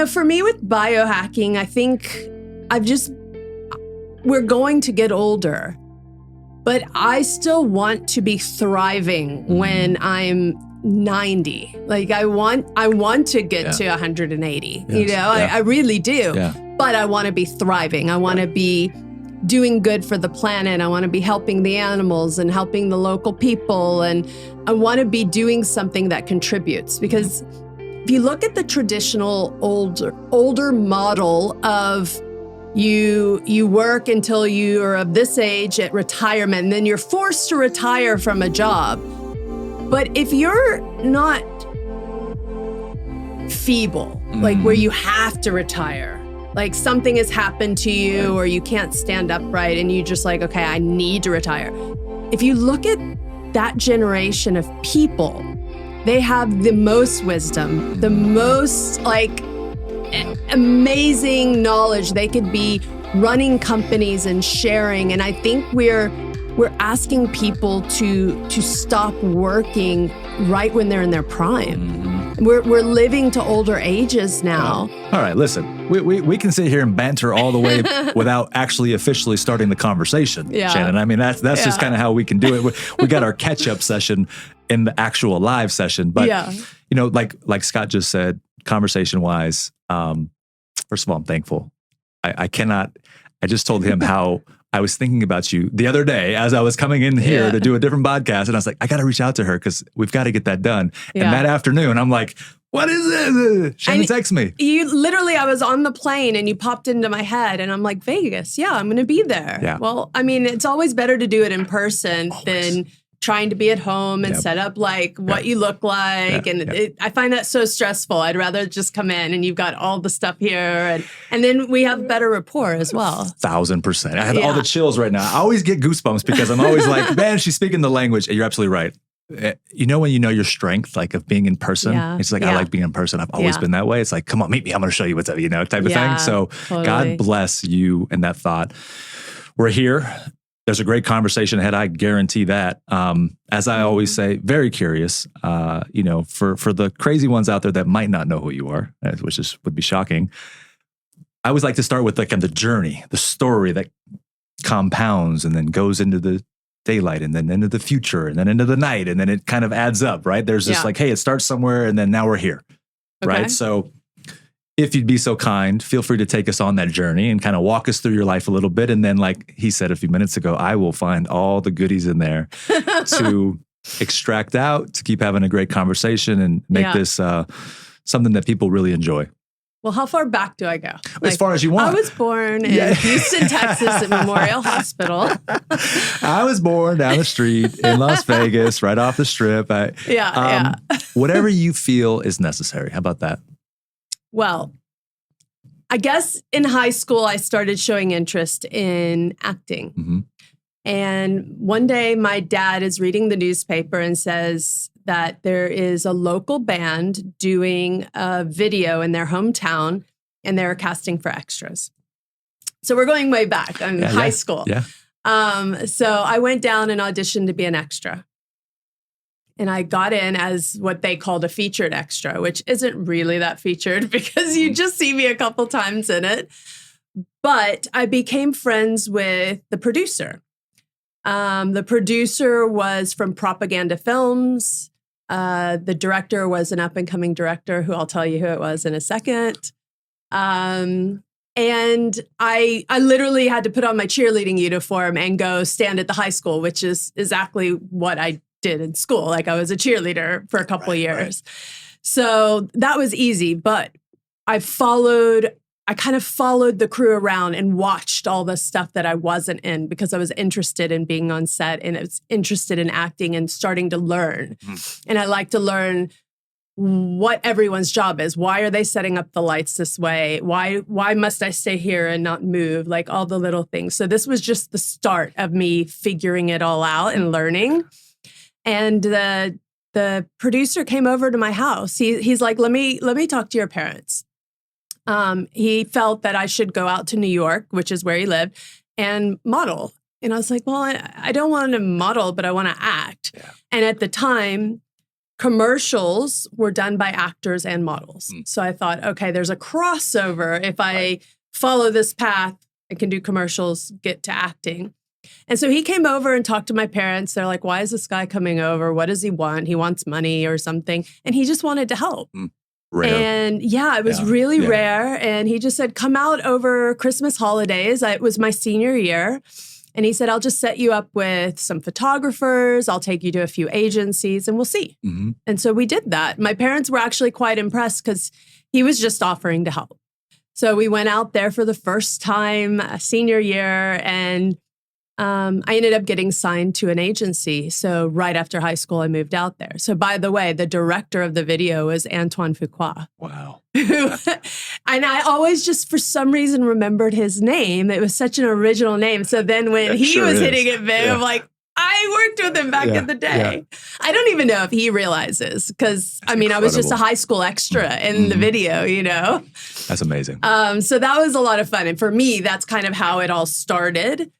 For me with biohacking, I think we're going to get older, but I still want to be thriving when I'm 90. Like I want to get to 180. Yes. I really do. Yeah. But I want to be thriving. I want to be doing good for the planet. I want to be helping the animals and helping the local people. And I want to be doing something that contributes. Because if you look at the traditional older model of you work until you are of this age at retirement, and then you're forced to retire from a job. But if you're not feeble, like where you have to retire, like something has happened to you or you can't stand upright and you just like, okay, I need to retire. If you look at that generation of people, they have the most wisdom, the most like amazing knowledge. They could be running companies and sharing. And I think we're asking people to stop working right when they're in their prime. We're living to older ages now. All right, listen, we can sit here and banter all the way without actually officially starting the conversation, Shannon. I mean, that's just kind of how we can do it. We got our catch-up session in the actual live session. But, like Scott just said, conversation-wise, first of all, I'm thankful. I just told him how I was thinking about you the other day as I was coming in here to do a different podcast. And I was like, I got to reach out to her because we've got to get that done. And that afternoon, I'm like, what is this? Shannon texts me. I was on the plane and you popped into my head and I'm like, Vegas. Yeah, I'm going to be there. Yeah. Well, I mean, it's always better to do it in person than trying to be at home and set up like what you look like. I find that so stressful. I'd rather just come in and you've got all the stuff here and then we have better rapport as well. 1,000%. I have all the chills right now. I always get goosebumps because I'm always like, man, she's speaking the language. And you're absolutely right. When you know your strength, like of being in person, it's like, I like being in person. I've always been that way. It's like, come on, meet me. I'm going to show you what's up, type of thing. So totally. God bless you and that thought. We're here. There's a great conversation ahead. I guarantee that. As I always say, very curious, for the crazy ones out there that might not know who you are, which would be shocking. I always like to start with like the journey, the story that compounds and then goes into the daylight and then into the future and then into the night. And then it kind of adds up, right? There's this like, hey, it starts somewhere and then now we're here, right? So if you'd be so kind, feel free to take us on that journey and kind of walk us through your life a little bit. And then like he said a few minutes ago, I will find all the goodies in there to extract out, to keep having a great conversation and make this something that people really enjoy. Well, how far back do I go? As far as you want. I was born in Houston, Texas at Memorial Hospital. I was born down the street in Las Vegas, right off the strip. Whatever you feel is necessary. How about that? Well, I guess in high school, I started showing interest in acting. Mm-hmm. And one day my dad is reading the newspaper and says that there is a local band doing a video in their hometown and they're casting for extras. So we're going way back. I'm in high school. Yeah. So I went down and auditioned to be an extra. And I got in as what they called a featured extra, which isn't really that featured because you just see me a couple times in it. But I became friends with the producer. The producer was from Propaganda Films. The director was an up-and-coming director who I'll tell you who it was in a second. And I literally had to put on my cheerleading uniform and go stand at the high school, which is exactly what I did in school. Like I was a cheerleader for a couple of years. Right. So that was easy, but I kind of followed the crew around and watched all the stuff that I wasn't in because I was interested in being on set and I was interested in acting and starting to learn. And I like to learn what everyone's job is. Why are they setting up the lights this way? Why must I stay here and not move? Like all the little things. So this was just the start of me figuring it all out and learning. And the producer came over to my house. He's like, let me talk to your parents. He felt that I should go out to New York, which is where he lived, and model. And I was like, well, I don't want to model, but I want to act. Yeah. And at the time, commercials were done by actors and models. So I thought, okay, there's a crossover. If I follow this path, I can do commercials, get to acting. And so he came over and talked to my parents. They're like, why is this guy coming over? What does he want? He wants money or something. And he just wanted to help. Rare. And yeah, it was really rare. And he just said, come out over Christmas holidays. It was my senior year. And he said, I'll just set you up with some photographers. I'll take you to a few agencies and we'll see. And so we did that. My parents were actually quite impressed because he was just offering to help. So we went out there for the first time, senior year, and I ended up getting signed to an agency. So right after high school, I moved out there. So by the way, the director of the video was Antoine Fuqua. Wow. And I always just, for some reason, remembered his name. It was such an original name. So then when he was hitting it big, I'm like, I worked with him back in the day. I don't even know if he realizes because, I mean, I was just a high school extra in the video, you know? That's amazing. So that was a lot of fun. And for me, that's kind of how it all started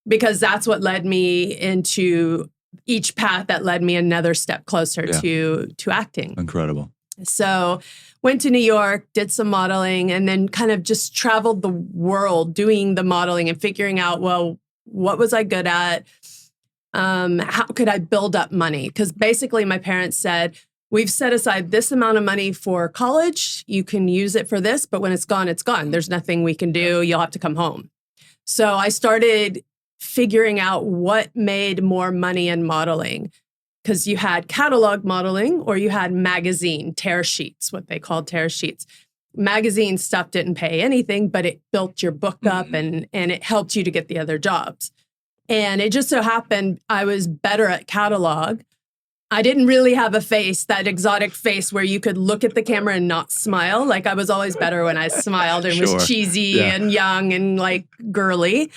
because that's what led me into each path that led me another step closer to acting. Incredible. So went to New York, did some modeling, and then kind of just traveled the world doing the modeling and figuring out, well, what was I good at? How could I build up money? Because basically my parents said, we've set aside this amount of money for college. You can use it for this, but when it's gone, it's gone. There's nothing we can do. You'll have to come home. So I started figuring out what made more money in modeling. Because you had catalog modeling or you had magazine tear sheets, what they called tear sheets. Magazine stuff didn't pay anything, but it built your book up and it helped you to get the other jobs. And it just so happened I was better at catalog. I didn't really have a face, that exotic face where you could look at the camera and not smile. Like I was always better when I smiled and was cheesy and young and like girly.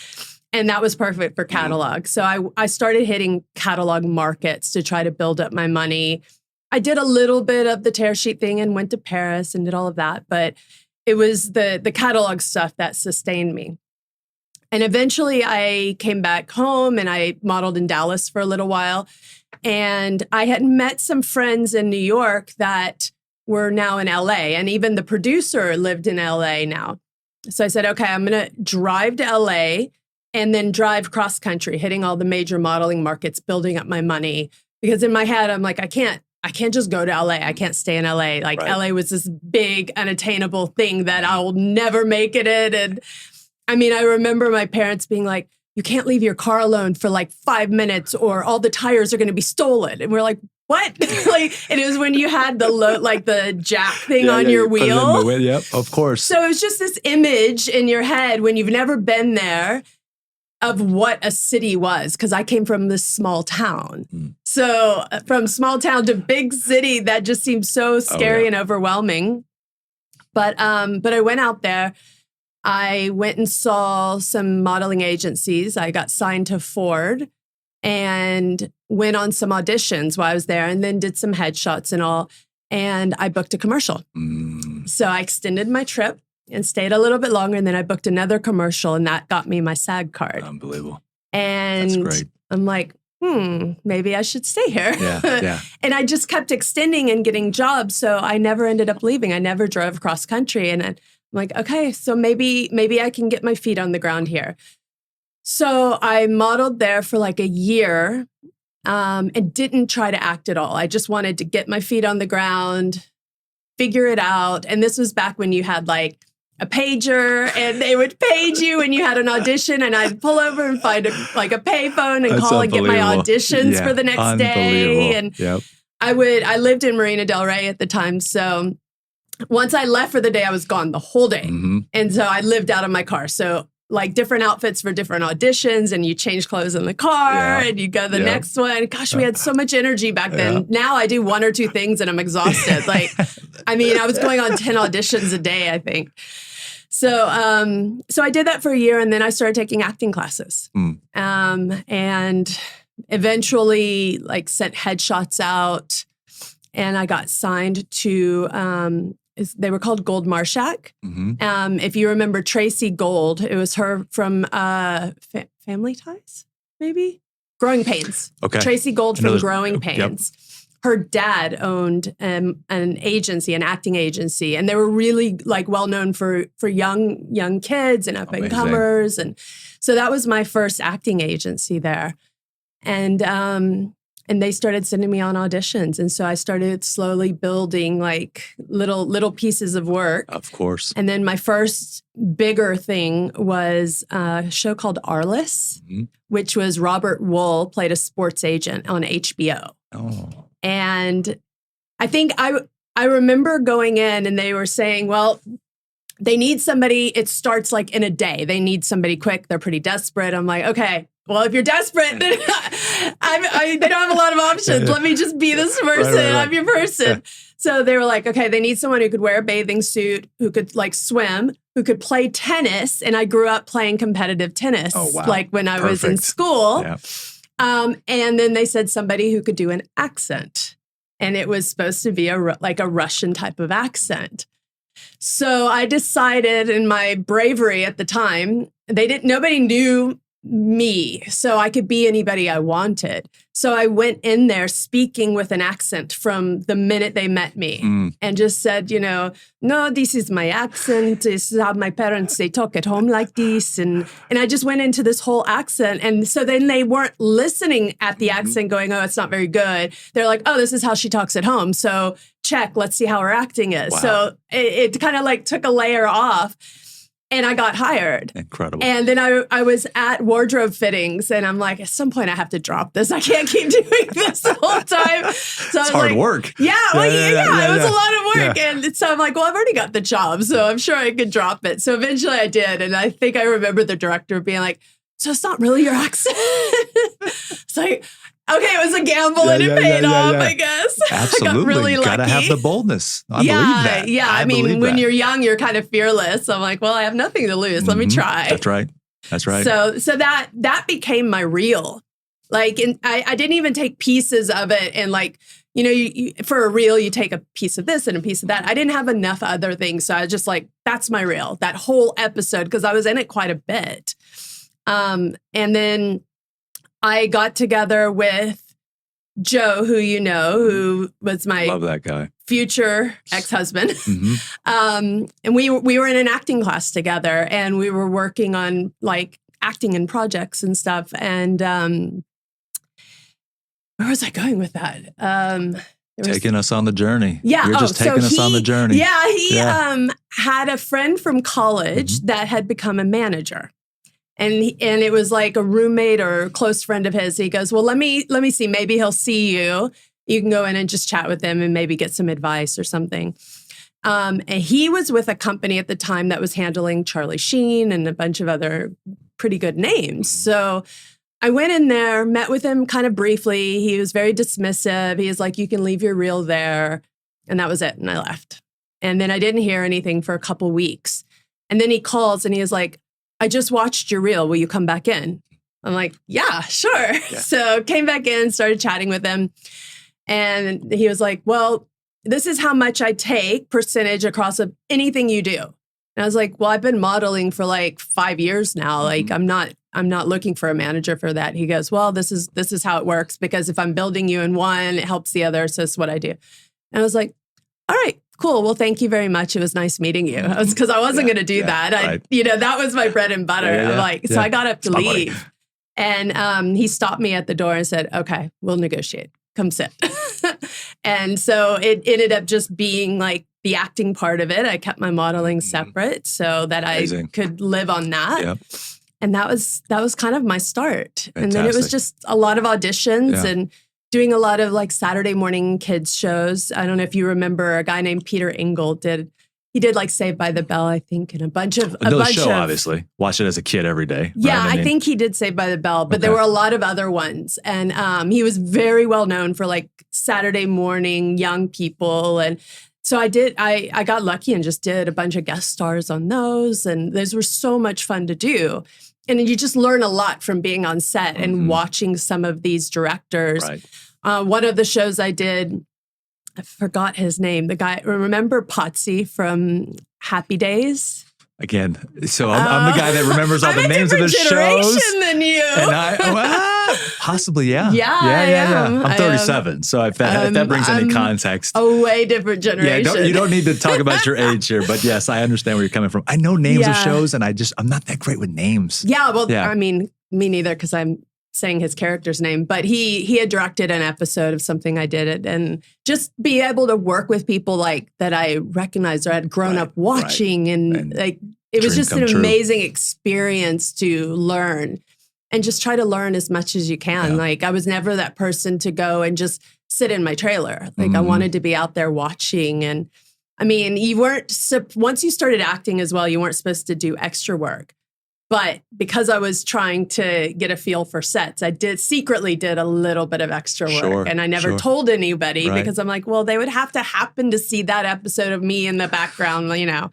And that was perfect for catalog. So I started hitting catalog markets to try to build up my money. I did a little bit of the tear sheet thing and went to Paris and did all of that. But it was the catalog stuff that sustained me. And eventually I came back home and I modeled in Dallas for a little while. And I had met some friends in New York that were now in LA. And even the producer lived in LA now. So I said, okay, I'm going to drive to LA and then drive cross country, hitting all the major modeling markets, building up my money. Because in my head, I'm like, I can't just go to LA. I can't stay in LA. Like LA was this big, unattainable thing that I'll never make it in. And I mean, I remember my parents being like, you can't leave your car alone for like 5 minutes or all the tires are going to be stolen. And we're like, what? And it was when you had the jack thing on your wheel. Yep, of course. So it was just this image in your head when you've never been there of what a city was, because I came from this small town. So from small town to big city, that just seemed so scary and overwhelming. But I went out there. I went and saw some modeling agencies. I got signed to Ford and went on some auditions while I was there and then did some headshots and all. And I booked a commercial. So I extended my trip and stayed a little bit longer. And then I booked another commercial and that got me my SAG card. Unbelievable. And that's great. I'm like, maybe I should stay here. Yeah. And I just kept extending and getting jobs. So I never ended up leaving. I never drove cross country. And I'm like, okay, so maybe I can get my feet on the ground here. So I modeled there for like a year and didn't try to act at all. I just wanted to get my feet on the ground, figure it out. And this was back when you had like a pager and they would page you and you had an audition and I'd pull over and find a payphone and call and get my auditions for the next day. And I lived in Marina Del Rey at the time. So once I left for the day, I was gone the whole day. And so I lived out of my car. So like different outfits for different auditions and you change clothes in the car and you go to the next one. Gosh, we had so much energy back then. Now I do one or two things and I'm exhausted. Like, I mean, I was going on 10 auditions a day, I think. So I did that for a year and then I started taking acting classes. And eventually like sent headshots out and I got signed to they were called Gold Marshak. If you remember Tracy Gold, it was her from Family Ties, maybe? Growing Pains. Okay. Tracy Gold from Growing Pains. her dad owned an agency, an acting agency, and they were really like well known for young kids and up and comers, and so that was my first acting agency there, and they started sending me on auditions, and so I started slowly building like little pieces of work. Of course. And then my first bigger thing was a show called Arliss, which was Robert Wool played a sports agent on HBO. Oh. And I think I remember going in and they were saying, well, they need somebody. It starts like in a day. They need somebody quick. They're pretty desperate. I'm like, okay, well, if you're desperate, then they don't have a lot of options. Let me just be this person. Right. I'm your person. Yeah. So they were like, okay, they need someone who could wear a bathing suit, who could like swim, who could play tennis. And I grew up pplaying competitive tennis, like when I was in school. Yeah. And then they said somebody who could do an accent. And it was supposed to be like a Russian type of accent. So I decided in my bravery at the time, nobody knew me, so I could be anybody I wanted. So I went in there speaking with an accent from the minute they met me and just said, no, this is my accent. This is how my parents, they talk at home like this. And I just went into this whole accent. And so then they weren't listening at the accent going, oh, it's not very good. They're like, oh, this is how she talks at home. So check, let's see how her acting is. Wow. So it kind of like took a layer off. And I got hired. Incredible. And then I was at wardrobe fittings, and I'm like, at some point I have to drop this. I can't keep doing this the whole time. So it's hard work. Yeah, it was a lot of work. Yeah. And so I'm like, well, I've already got the job, so I'm sure I could drop it. So eventually I did. And I think I remember the director being like, so it's not really your accent? It's like, okay, it was a gamble and it paid off, I guess. Absolutely. I got really lucky. Gotta have the boldness. I believe that. Yeah. I mean, when you're young, you're kind of fearless. I'm like, well, I have nothing to lose. Let me try. That's right. That's right. So that became my reel. Like, I didn't even take pieces of it and like, you for a reel, you take a piece of this and a piece of that. I didn't have enough other things. So I was just like, that's my reel, that whole episode, because I was in it quite a bit. And then I got together with Joe, who was my love that guy, future ex-husband. And we were in an acting class together, and we were working on like acting and projects and stuff. And where was I going with that? Taking us on the journey. Yeah. You're just taking us on the journey. Yeah. He had a friend from college that had become a manager. And it was like a roommate or a close friend of his. He goes, well, let me see. Maybe he'll see you. You can go in and just chat with him and maybe get some advice or something. And he was with a company at the time that was handling Charlie Sheen and a bunch of other pretty good names. So I went in there, met with him kind of briefly. He was very dismissive. He was like, you can leave your reel there. And that was it. And I left. And then I didn't hear anything for a couple weeks. And then he calls and he was like, I just watched your reel. Will you come back in? I'm like, yeah, sure. Yeah. So came back in, started chatting with him. And he was like, well, this is how much I take percentage across of anything you do. And I was like, well, I've been modeling for like 5 years now. Like, I'm not looking for a manager for that. He goes, well, this is how it works, because if I'm building you in one, it helps the other. So this is what I do. And I was like, all right, cool. Well, thank you very much. It was nice meeting you. Because I wasn't going to do that. Right. That was my bread and butter. I'm like, so I got up to leave. And he stopped me at the door and said, okay, we'll negotiate. Come sit. And so it ended up just being like the acting part of it. I kept my modeling separate so that I could live on that. Yep. And that was kind of my start. Fantastic. And then it was just a lot of auditions and doing a lot of like Saturday morning kids shows. I don't know if you remember a guy named Peter Engel did like Saved by the Bell, I think, and a bunch of obviously. Watch it as a kid every day. Yeah, I think he did Saved by the Bell, but there were a lot of other ones. And he was very well known for like Saturday morning young people. And so I got lucky and just did a bunch of guest stars on those. And those were so much fun to do. And you just learn a lot from being on set and watching some of these directors. Right. One of the shows I did, I forgot his name. The guy, remember Potsy from Happy Days? Again, so I'm the guy that remembers all the names of the shows. Than you. And possibly, yeah. Yeah. I'm 37, so if that brings any context. A way different generation. Yeah, you don't need to talk about your age here, but yes, I understand where you're coming from. I know names of shows, and I'm not that great with names. Yeah, well, I mean, me neither, because I'm saying his character's name, but he had directed an episode of something I did, and just be able to work with people like that I recognized or had grown up watching, and like it was just an amazing experience to learn and just try to learn as much as you can. Yeah. Like I was never that person to go and just sit in my trailer. Like I wanted to be out there watching, and I mean, you weren't once you started acting as well, you weren't supposed to do extra work. But because I was trying to get a feel for sets, I secretly did a little bit of extra work. And I never told anybody because I'm like, well, they would have to happen to see that episode of me in the background, you know.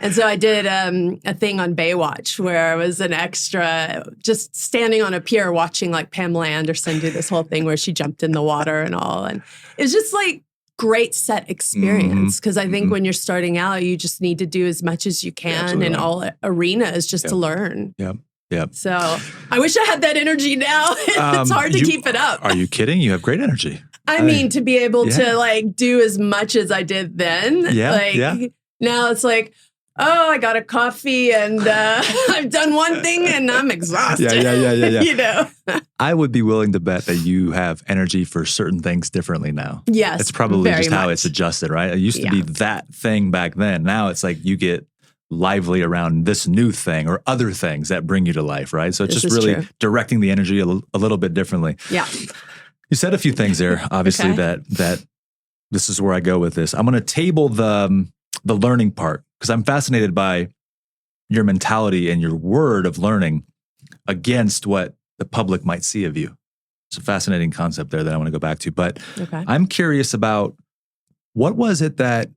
And so I did a thing on Baywatch where I was an extra just standing on a pier watching like Pamela Anderson do this whole thing where she jumped in the water and all. And it was just like great set experience, because I think when you're starting out, you just need to do as much as you can in all arenas just to learn. Yeah. So I wish I had that energy now. It's hard to keep it up. Are you kidding? You have great energy. I mean, to be able to like do as much as I did then. Now it's like, oh, I got a coffee and I've done one thing and I'm exhausted. Yeah. You know? I would be willing to bet that you have energy for certain things differently now. Yes. It's probably just how it's adjusted, right? It used to be that thing back then. Now it's like you get lively around this new thing or other things that bring you to life, right? So it's just really directing the energy a little bit differently. Yeah. You said a few things there, obviously, that this is where I go with this. I'm going to table the learning part, because I'm fascinated by your mentality and your word of learning against what the public might see of you. It's a fascinating concept there that I want to go back to. But I'm curious about, what was it that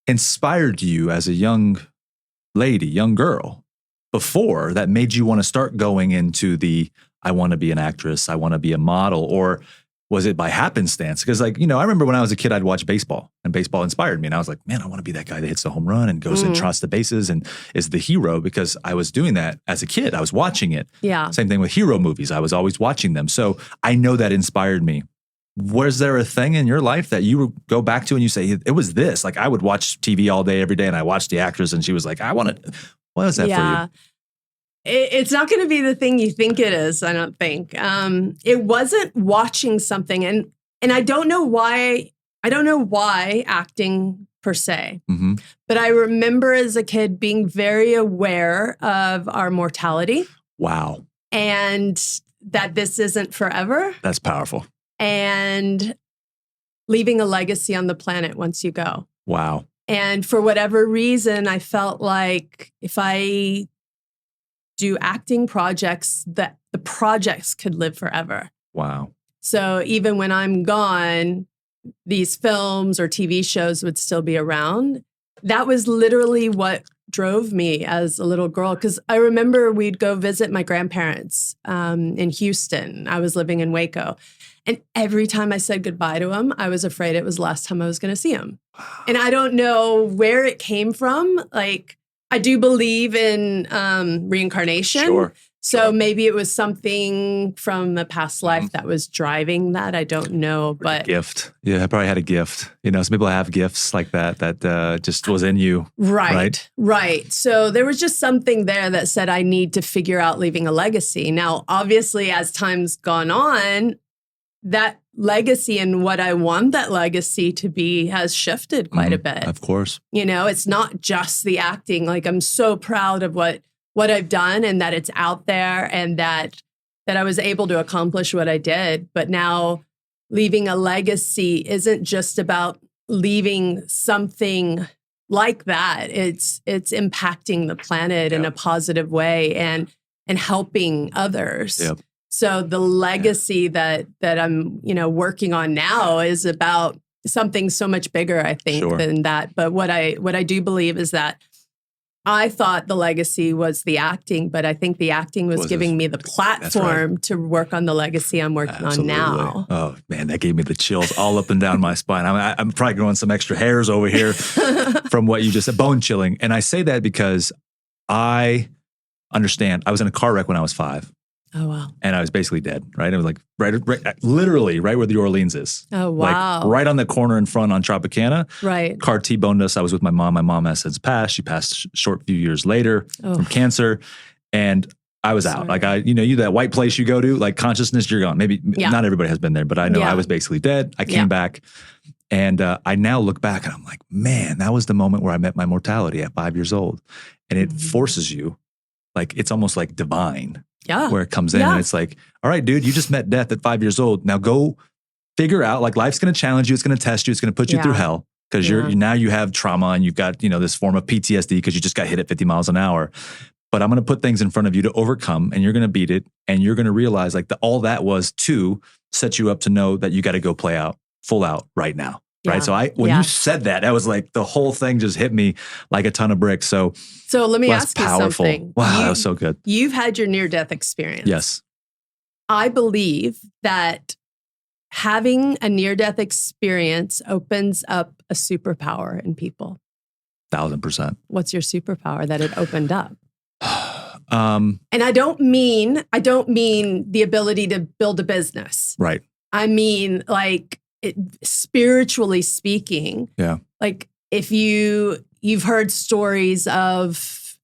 inspired you as a young lady, young girl, before that made you want to start going into I want to be an actress, I want to be a model? Or was it by happenstance? Because I remember when I was a kid, I'd watch baseball, and baseball inspired me. And I was like, man, I want to be that guy that hits the home run and goes and trots the bases and is the hero, because I was doing that as a kid. I was watching it. Yeah. Same thing with hero movies. I was always watching them. So I know that inspired me. Was there a thing in your life that you would go back to and you say, it was this? Like I would watch TV all day, every day, and I watched the actress and she was like, I want to, what was that for you? It's not going to be the thing you think it is, I don't think. It wasn't watching something. And I don't know why. I don't know why acting per se. But I remember as a kid being very aware of our mortality. Wow. And that this isn't forever. That's powerful. And leaving a legacy on the planet once you go. Wow. And for whatever reason, I felt like if I do acting projects, that the projects could live forever. Wow. So even when I'm gone, these films or TV shows would still be around. That was literally what drove me as a little girl. Because I remember we'd go visit my grandparents in Houston. I was living in Waco. And every time I said goodbye to them, I was afraid it was the last time I was going to see them. And I don't know where it came from. Like, I do believe in reincarnation. Sure. So maybe it was something from a past life that was driving that. I don't know, but a gift. Yeah, I probably had a gift. Some people have gifts like that just was in you. Right. So there was just something there that said I need to figure out leaving a legacy. Now, obviously, as time's gone on, that legacy and what I want that legacy to be has shifted quite a bit. Of course. It's not just the acting. Like, I'm so proud of what I've done and that it's out there and that I was able to accomplish what I did. But now leaving a legacy isn't just about leaving something like that. It's impacting the planet in a positive way and helping others. Yep. So the legacy that I'm, working on now is about something so much bigger, I think, than that. But what I do believe is that I thought the legacy was the acting, but I think the acting was giving me the platform to work on the legacy I'm working on now. Oh, man, that gave me the chills all up and down my spine. I'm probably growing some extra hairs over here from what you just said, bone chilling. And I say that because I understand. I was in a car wreck when I was 5. Oh, wow. And I was basically dead, right? It was like literally right where the Orleans is. Oh, wow. Like right on the corner in front on Tropicana. Right. Car T-boned us. I was with my mom. My mom has since passed. She passed a short few years later from cancer. And I was out. Like you that white place you go to, like consciousness, you're gone. Maybe not everybody has been there, but I know I was basically dead. I came back. And I now look back and I'm like, man, that was the moment where I met my mortality at 5 years old. And it forces you, like, it's almost like divine. Yeah. Where it comes in and it's like, all right, dude, you just met death at 5 years old. Now go figure out, like, life's going to challenge you. It's going to test you. It's going to put you through hell because now you have trauma and you've got, this form of PTSD because you just got hit at 50 miles an hour. But I'm going to put things in front of you to overcome and you're going to beat it. And you're going to realize like all that was to set you up to know that you got to go play out full out right now. Yeah. Right. So when you said that was like the whole thing just hit me like a ton of bricks. So let me ask you something. Wow, that was so good. You've had your near-death experience. Yes. I believe that having a near-death experience opens up a superpower in people. 1,000%. What's your superpower that it opened up? And I don't mean the ability to build a business. Right. I mean, like, spiritually speaking, like if you've heard stories of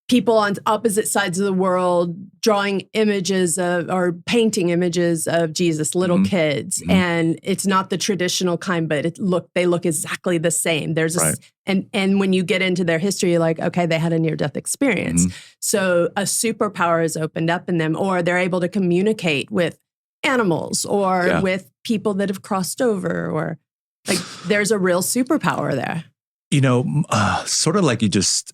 people on opposite sides of the world drawing images of or painting images of Jesus, little kids, and it's not the traditional kind, but they look exactly the same. There's and when you get into their history, you're like, okay, they had a near-death experience. So a superpower is opened up in them, or they're able to communicate with animals or with people that have crossed over, or like there's a real superpower there. Sort of like you just,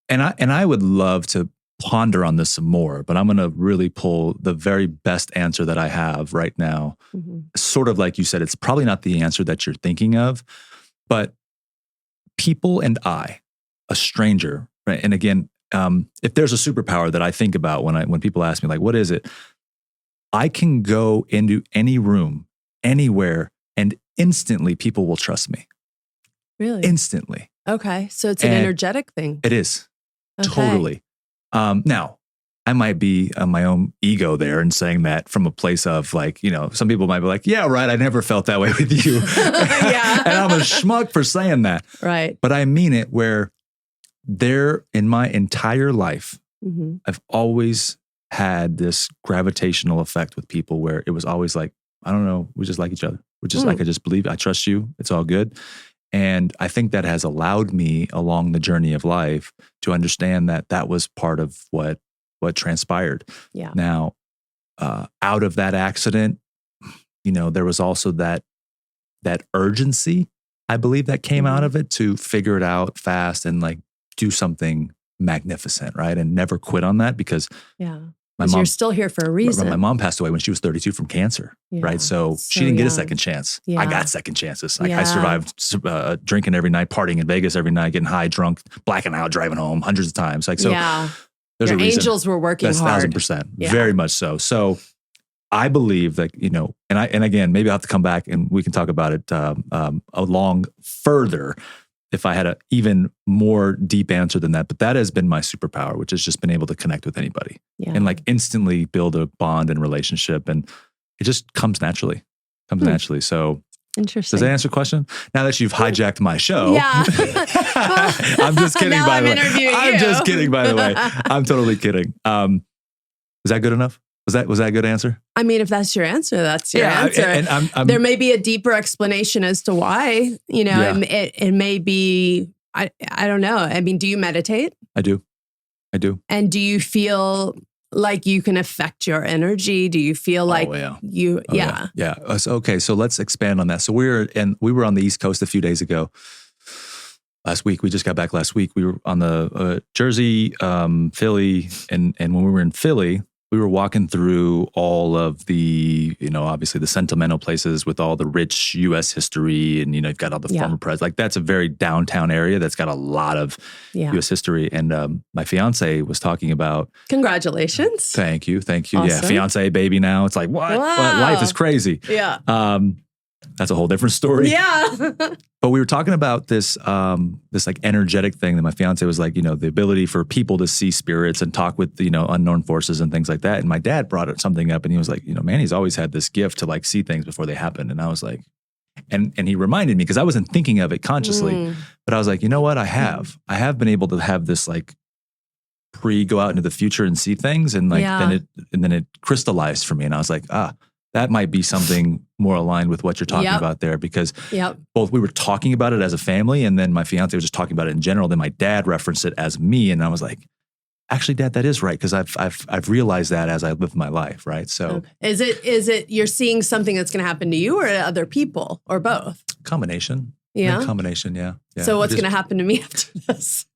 and I would love to ponder on this some more, but I'm going to really pull the very best answer that I have right now. Sort of like you said, it's probably not the answer that you're thinking of, but people and I, a stranger, right? And again, if there's a superpower that I think about when people ask me like, what is it? I can go into any room, anywhere, and instantly people will trust me. Really? Instantly. Okay. So it's an energetic thing. It is. Okay. Totally. Now, I might be on my own ego there and saying that from a place of like, some people might be like, yeah, right, I never felt that way with you. And I'm a schmuck for saying that. Right. But I mean it where in my entire life, I've always had this gravitational effect with people where it was always like, I don't know, we just like each other. We're just like, I just believe, I trust you. It's all good. And I think that has allowed me along the journey of life to understand that was part of what transpired. Yeah. Now, out of that accident, there was also that urgency, I believe, that came out of it to figure it out fast and like do something magnificent, right? And never quit on that because you're still here for a reason. My mom passed away when she was 32 from cancer, right? So she didn't get a second chance. Yeah. I got second chances. I survived drinking every night, partying in Vegas every night, getting high, drunk, blacking out, driving home hundreds of times. Like, so there's your a reason. Angels were working hard. 1,000%. Very much so. So I believe that, and again, maybe I'll have to come back and we can talk about it along further if I had an even more deep answer than that. But that has been my superpower, which has just been able to connect with anybody and like instantly build a bond and relationship. And it just comes naturally. So interesting. Does that answer your question? Now that you've hijacked my show. Yeah. I'm just kidding, by the way. I'm just kidding, by the way. I'm totally kidding. Was that good enough? Was that a good answer? I mean, if that's your answer, that's your answer. And there may be a deeper explanation as to why, it may be, I don't know. I mean, do you meditate? I do. And do you feel like you can affect your energy? Do you feel like Yeah. Okay. So let's expand on that. So we were on the East Coast a few days ago. Last week, we just got back last week. We were on the Jersey, Philly. And when we were in Philly, we were walking through all of the, obviously the sentimental places with all the rich U.S. history and, you've got all the former presidents. Like that's a very downtown area that's got a lot of U.S. history. And my fiance was talking about. Congratulations. Thank you. Awesome. Yeah, fiance, baby now. It's like, what? Wow. Life is crazy. Yeah. that's a whole different story. Yeah. But we were talking about this, this like energetic thing that my fiance was like, the ability for people to see spirits and talk with, unknown forces and things like that. And my dad brought something up and he was like, Manny's always had this gift to like see things before they happen. And I was like, and he reminded me, because I wasn't thinking of it consciously, but I was like, you know what? I have been able to have this like go out into the future and see things. And like, then it crystallized for me. And I was like, that might be something more aligned with what you're talking about there, because both we were talking about it as a family, and then my fiance was just talking about it in general. Then my dad referenced it as me, and I was like, actually, Dad, that is right, because I've realized that as I live my life, right? So, is it you're seeing something that's going to happen to you or to other people or both? Combination, combination, yeah. So what's going to happen to me after this?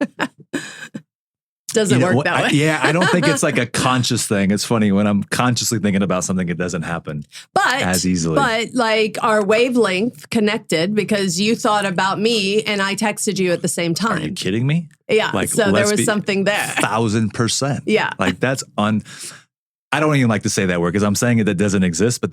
Doesn't work that way. I don't think it's like a conscious thing. It's funny when I'm consciously thinking about something, it doesn't happen as easily. But like our wavelength connected, because you thought about me and I texted you at the same time. Are you kidding me? Yeah. Like, so there was something there. 1,000%. Yeah. Like that's I don't even like to say that word because I'm saying it that doesn't exist, but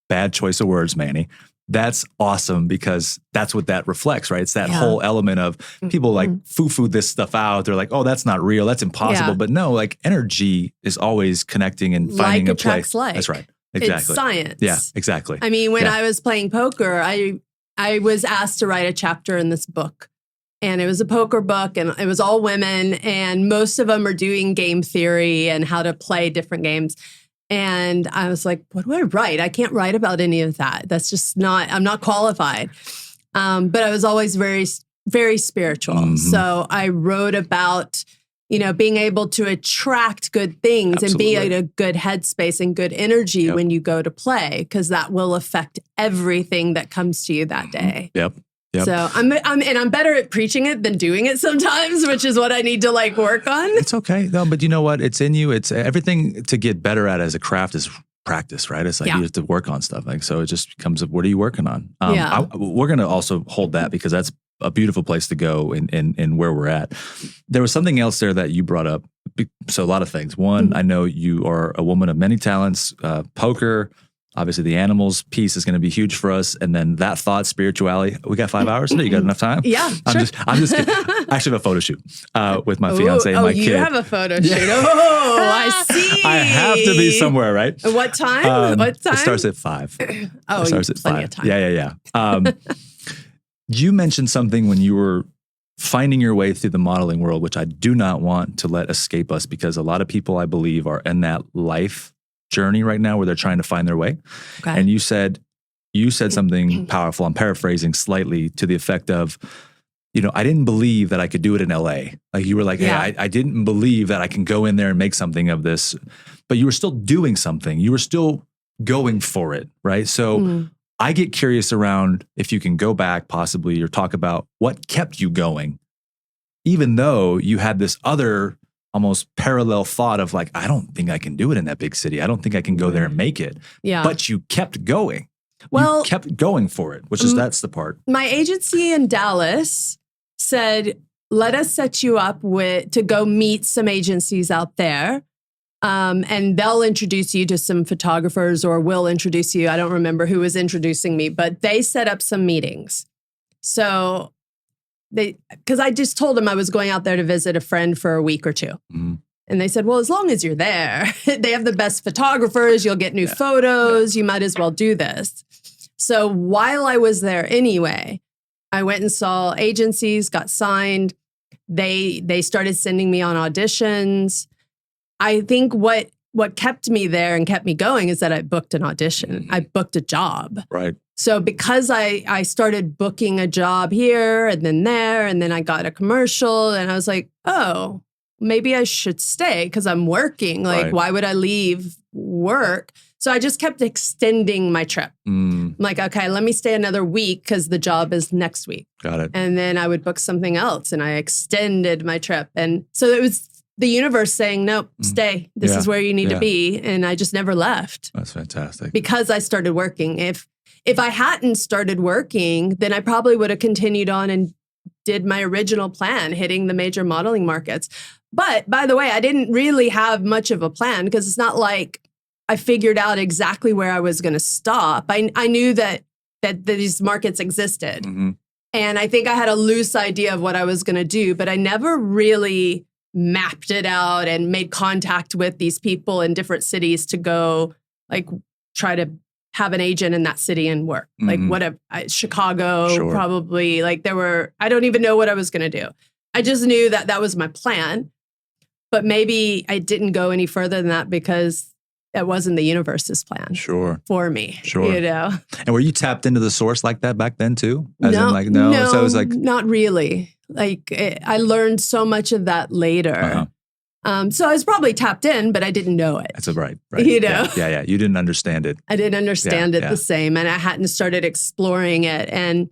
bad choice of words, Manny. That's awesome, because that's what that reflects, right? It's that whole element of people like foo-foo this stuff out. They're like, oh, that's not real. That's impossible. Yeah. But no, like energy is always connecting and finding a place. Like. That's right. Exactly. It's science. Yeah, exactly. I mean, when I was playing poker, I was asked to write a chapter in this book. And it was a poker book, and it was all women, and most of them are doing game theory and how to play different games. And I was like, what do I write? I can't write about any of that. That's just I'm not qualified. But I was always very, very spiritual. Mm-hmm. So I wrote about, being able to attract good things and be in a good headspace and good energy when you go to play, because that will affect everything that comes to you that day. Yep. So I'm better at preaching it than doing it sometimes, which is what I need to like work on. It's okay. No, but you know what? It's in you. It's everything to get better at as a craft is practice, right? It's like you have to work on stuff. Like, so it just becomes, what are you working on? We're going to also hold that, because that's a beautiful place to go in where we're at. There was something else there that you brought up. So a lot of things. One, I know you are a woman of many talents, poker. Obviously, the animals piece is going to be huge for us. And then that thought, spirituality. We got 5 hours today? You got enough time? Yeah, I'm just kidding. I actually have a photo shoot with my fiance and my kid. You have a photo shoot. Oh, I see. I have to be somewhere, right? What time? What time? It starts at 5. It starts at 5. Plenty of time. Yeah. You mentioned something when you were finding your way through the modeling world, which I do not want to let escape us, because a lot of people, I believe, are in that life journey right now where they're trying to find their way. Okay. And you said something powerful. I'm paraphrasing slightly to the effect of, I didn't believe that I could do it in LA. Like you were like, hey, I didn't believe that I can go in there and make something of this, but you were still doing something. You were still going for it, right? So I get curious around if you can go back possibly or talk about what kept you going, even though you had this other almost parallel thought of like, I don't think I can do it in that big city. I don't think I can go there and make it. Yeah. But you kept going. Well, you kept going for it, that's the part. My agency in Dallas said, let us set you up to go meet some agencies out there. And they'll introduce you to some photographers, or will introduce you. I don't remember who was introducing me, but they set up some meetings. So because I just told them I was going out there to visit a friend for a week or two. Mm-hmm. And they said, well, as long as you're there, they have the best photographers, you'll get new photos, you might as well do this. So while I was there anyway, I went and saw agencies, got signed. They started sending me on auditions. I think what kept me there and kept me going is that I booked an audition. I booked a job. Right. So because I started booking a job here and then there, and then I got a commercial, and I was like, oh, maybe I should stay because I'm working. Like, why would I leave work? So I just kept extending my trip. I'm like, okay, let me stay another week because the job is next week. Got it. And then I would book something else, and I extended my trip. And so it was the universe saying, nope, stay. This is where you need to be. And I just never left. That's fantastic. Because I started working. If I hadn't started working, then I probably would have continued on and did my original plan, hitting the major modeling markets. But by the way, I didn't really have much of a plan, because it's not like I figured out exactly where I was going to stop. I knew that these markets existed. Mm-hmm. And I think I had a loose idea of what I was going to do, but I never really mapped it out and made contact with these people in different cities to go like try to have an agent in that city and work. Mm-hmm. Like whatever, Chicago, probably. Like I don't even know what I was going to do. I just knew that was my plan. But maybe I didn't go any further than that because that wasn't the universe's plan for me. You know? And were you tapped into the source like that back then too? No. So it was like... Not really. Like I learned so much of that later. Uh-huh. So I was probably tapped in, but I didn't know it. That's right. You know? Yeah. You didn't understand it. I didn't understand it the same. And I hadn't started exploring it. And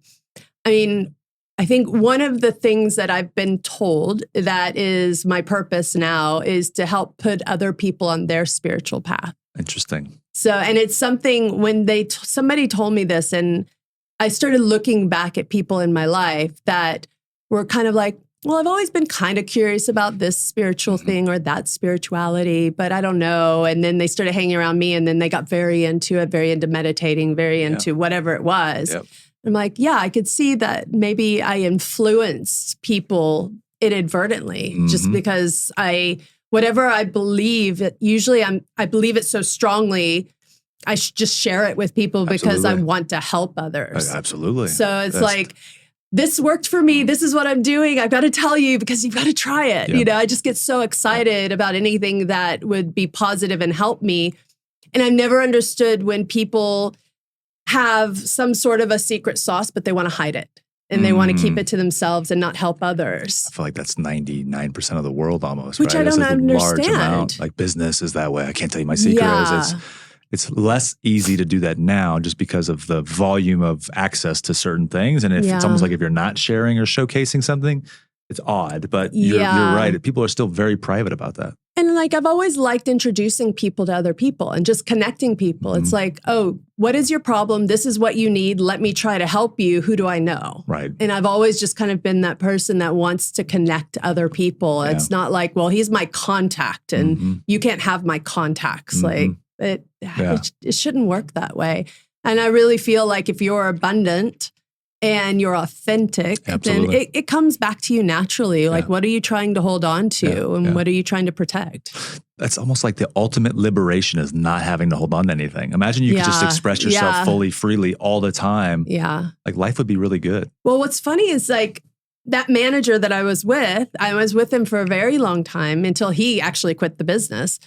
I mean, I think one of the things that I've been told that is my purpose now is to help put other people on their spiritual path. Interesting. So, and it's something when somebody told me this, and I started looking back at people in my life that were kind of like, well, I've always been kind of curious about this spiritual thing or that spirituality, but I don't know. And then they started hanging around me, and then they got very into it, very into meditating, very into whatever it was. Yep. I'm like, yeah, I could see that maybe I influenced people inadvertently just because whatever I believe, usually I believe it so strongly, I should just share it with people because I want to help others. Absolutely. So it's like, this worked for me. This is what I'm doing. I've got to tell you because you've got to try it. Yep. You know, I just get so excited about anything that would be positive and help me. And I've never understood when people have some sort of a secret sauce, but they want to hide it and they want to keep it to themselves and not help others. I feel like that's 99% of the world almost, which I don't understand. Large amount. Like business is that way. I can't tell you my secret is it's less easy to do that now just because of the volume of access to certain things. And it's almost like if you're not sharing or showcasing something, it's odd, but you're right. People are still very private about that. And like, I've always liked introducing people to other people and just connecting people. It's like, oh, what is your problem? This is what you need. Let me try to help you. Who do I know? Right. And I've always just kind of been that person that wants to connect other people. It's not like, well, he's my contact and you can't have my contacts. Like it shouldn't work that way. And I really feel like if you're abundant and you're authentic, then it comes back to you naturally. Like, what are you trying to hold on to and what are you trying to protect? That's almost like the ultimate liberation is not having to hold on to anything. Imagine you could just express yourself fully, freely all the time. Yeah. Like life would be really good. Well, what's funny is like that manager that I was with him for a very long time until he actually quit the business.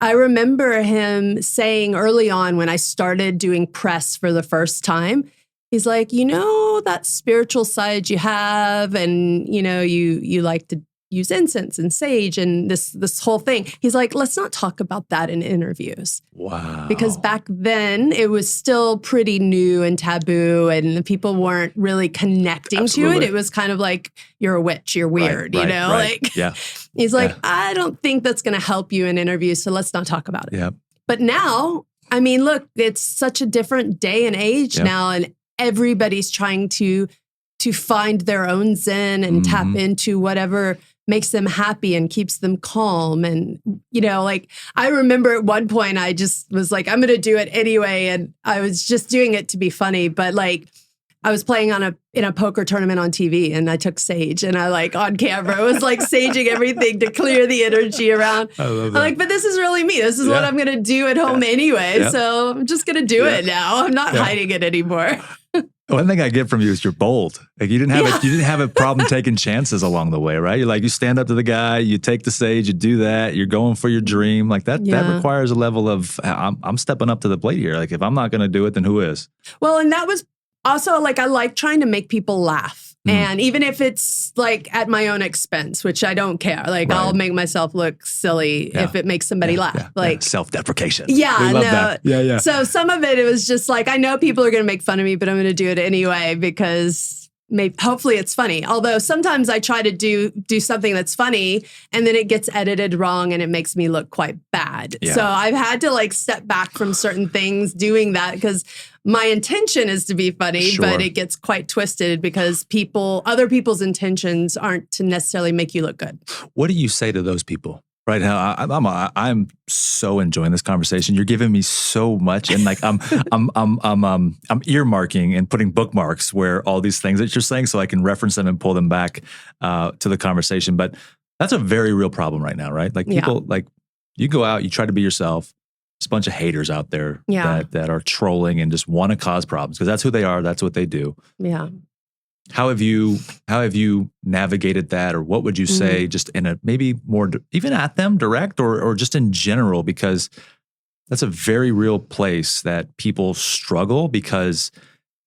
I remember him saying early on when I started doing press for the first time, he's like, you know, that spiritual side you have, and, you know, you like to use incense and sage and this whole thing. He's like, let's not talk about that in interviews. Wow. Because back then it was still pretty new and taboo and people weren't really connecting to it. It was kind of like, you're a witch, you're weird, you know? Right. Like, he's like, I don't think that's going to help you in interviews, so let's not talk about it. Yeah. But now, I mean, look, it's such a different day and age now, and everybody's trying to find their own zen and tap into whatever makes them happy and keeps them calm. And, you know, like I remember at one point I just was like, I'm going to do it anyway. And I was just doing it to be funny. But like I was playing in a poker tournament on TV and I took sage and I like on camera was like saging everything to clear the energy around. I love that. I'm like, but this is really me. This is what I'm going to do at home anyway. So I'm just going to do it now. I'm not hiding it anymore. One thing I get from you is you're bold. Like you didn't have a problem taking chances along the way, right? You're like, you stand up to the guy, you take the sage, you do that, you're going for your dream. Like that requires a level of, I'm stepping up to the plate here. Like if I'm not going to do it, then who is? Well, and that was also like, I like trying to make people laugh. And even if it's like at my own expense, which I don't care, like I'll make myself look silly if it makes somebody laugh. Like self-deprecation. Yeah, we love that. Yeah. So some of it was just like, I know people are going to make fun of me, but I'm going to do it anyway because hopefully it's funny. Although sometimes I try to do something that's funny and then it gets edited wrong and it makes me look quite bad. Yeah. So I've had to like step back from certain things doing that because my intention is to be funny, but it gets quite twisted because other people's intentions aren't to necessarily make you look good. What do you say to those people? right now, I'm so enjoying this conversation. You're giving me so much, and like I'm earmarking and putting bookmarks where all these things that you're saying, so I can reference them and pull them back to the conversation. But that's a very real problem right now, right? Like people, like you go out, you try to be yourself. There's a bunch of haters out there that are trolling and just want to cause problems because that's who they are. That's what they do. Yeah. How have you navigated that, or what would you say, just in a maybe more even at them direct or just in general, because that's a very real place that people struggle because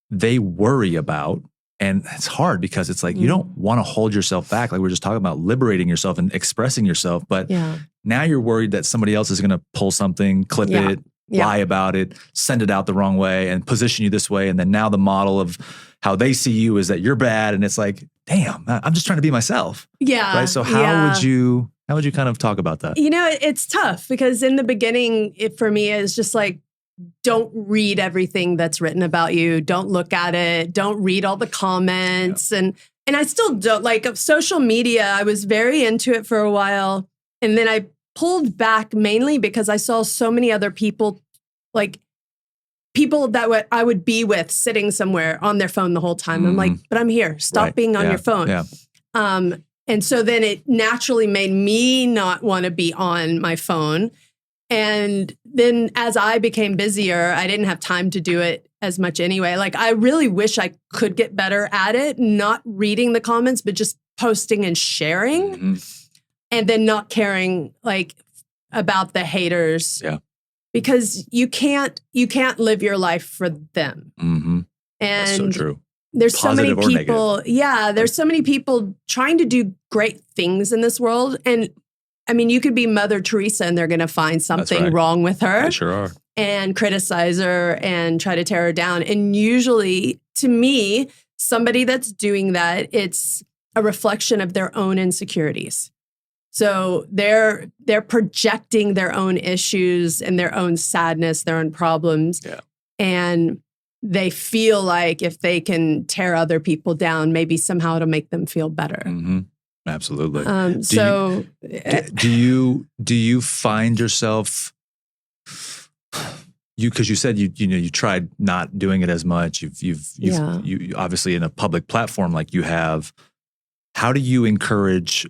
they worry about, and it's hard because it's like you don't want to hold yourself back, like we were just talking about, liberating yourself and expressing yourself, but now you're worried that somebody else is going to pull something, clip it, lie about it, send it out the wrong way, and position you this way, and then now the model of how they see you is that you're bad, and it's like, damn, I'm just trying to be myself. Yeah. Right. So how would you kind of talk about that? You know, it's tough because in the beginning, for me, it's just like, don't read everything that's written about you. Don't look at it. Don't read all the comments. And I still don't like social media. I was very into it for a while, and then I pulled back mainly because I saw so many other people, like people that I would be with sitting somewhere on their phone the whole time. I'm like, but I'm here. Stop being on your phone. Yeah. And so then it naturally made me not want to be on my phone. And then as I became busier, I didn't have time to do it as much anyway. Like, I really wish I could get better at it, not reading the comments, but just posting and sharing, and then not caring like about the haters. Yeah. Because you can't live your life for them. And that's so true. There's Positive so many people. Yeah, there's so many people trying to do great things in this world. And I mean, you could be Mother Teresa and they're going to find something wrong with her. They sure are. And criticize her and try to tear her down. And usually, to me, somebody that's doing that, it's a reflection of their own insecurities. So they're projecting their own issues and their own sadness, their own problems. Yeah. And they feel like if they can tear other people down, maybe somehow it'll make them feel better. Absolutely. Do you find yourself, because you said you tried not doing it as much. You obviously in a public platform like you have. How do you encourage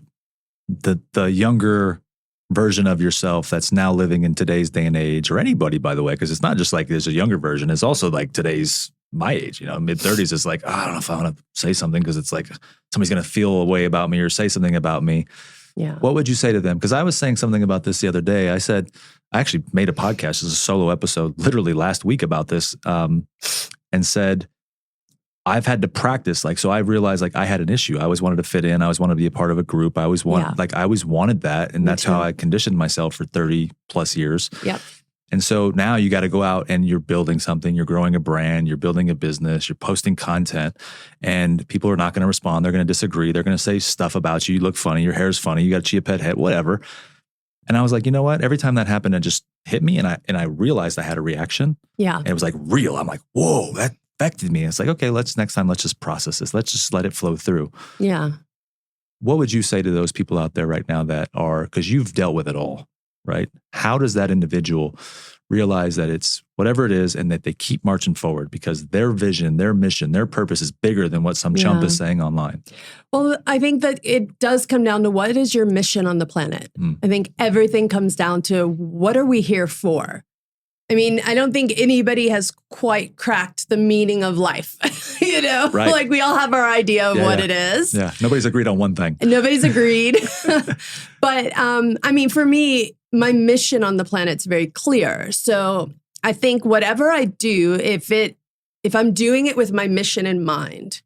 the younger version of yourself that's now living in today's day and age, or anybody, by the way, because it's not just like there's a younger version, it's also like my age, mid-30s is like, I don't know if I want to say something because it's like somebody's going to feel a way about me or say something about me. Yeah. What would you say to them? Because I was saying something about this the other day. I actually made a podcast as a solo episode literally last week about this, and said, I've had to practice. Like, so I realized like I had an issue. I always wanted to fit in. I always wanted to be a part of a group. I always wanted that. And that's how I conditioned myself for 30 plus years. Yep. And so now you got to go out and you're building something. You're growing a brand. You're building a business. You're posting content, and people are not going to respond. They're going to disagree. They're going to say stuff about you. You look funny. Your hair's funny. You got a chia pet head, whatever. And I was like, you know what? Every time that happened, it just hit me. And I realized I had a reaction. Yeah. And it was like real. I'm like, whoa, that affected me. It's like, okay, next time, let's just process this. Let's just let it flow through. Yeah. What would you say to those people out there right now that are, because you've dealt with it all, right? How does that individual realize that it's whatever it is and that they keep marching forward because their vision, their mission, their purpose is bigger than what some chump is saying online? Well, I think that it does come down to what is your mission on the planet? I think everything comes down to what are we here for? I mean, I don't think anybody has quite cracked the meaning of life, Right. Like we all have our idea of what it is. Yeah, nobody's agreed on one thing. Nobody's agreed. But I mean, for me, my mission on the planet's very clear. So I think whatever I do, if I'm doing it with my mission in mind,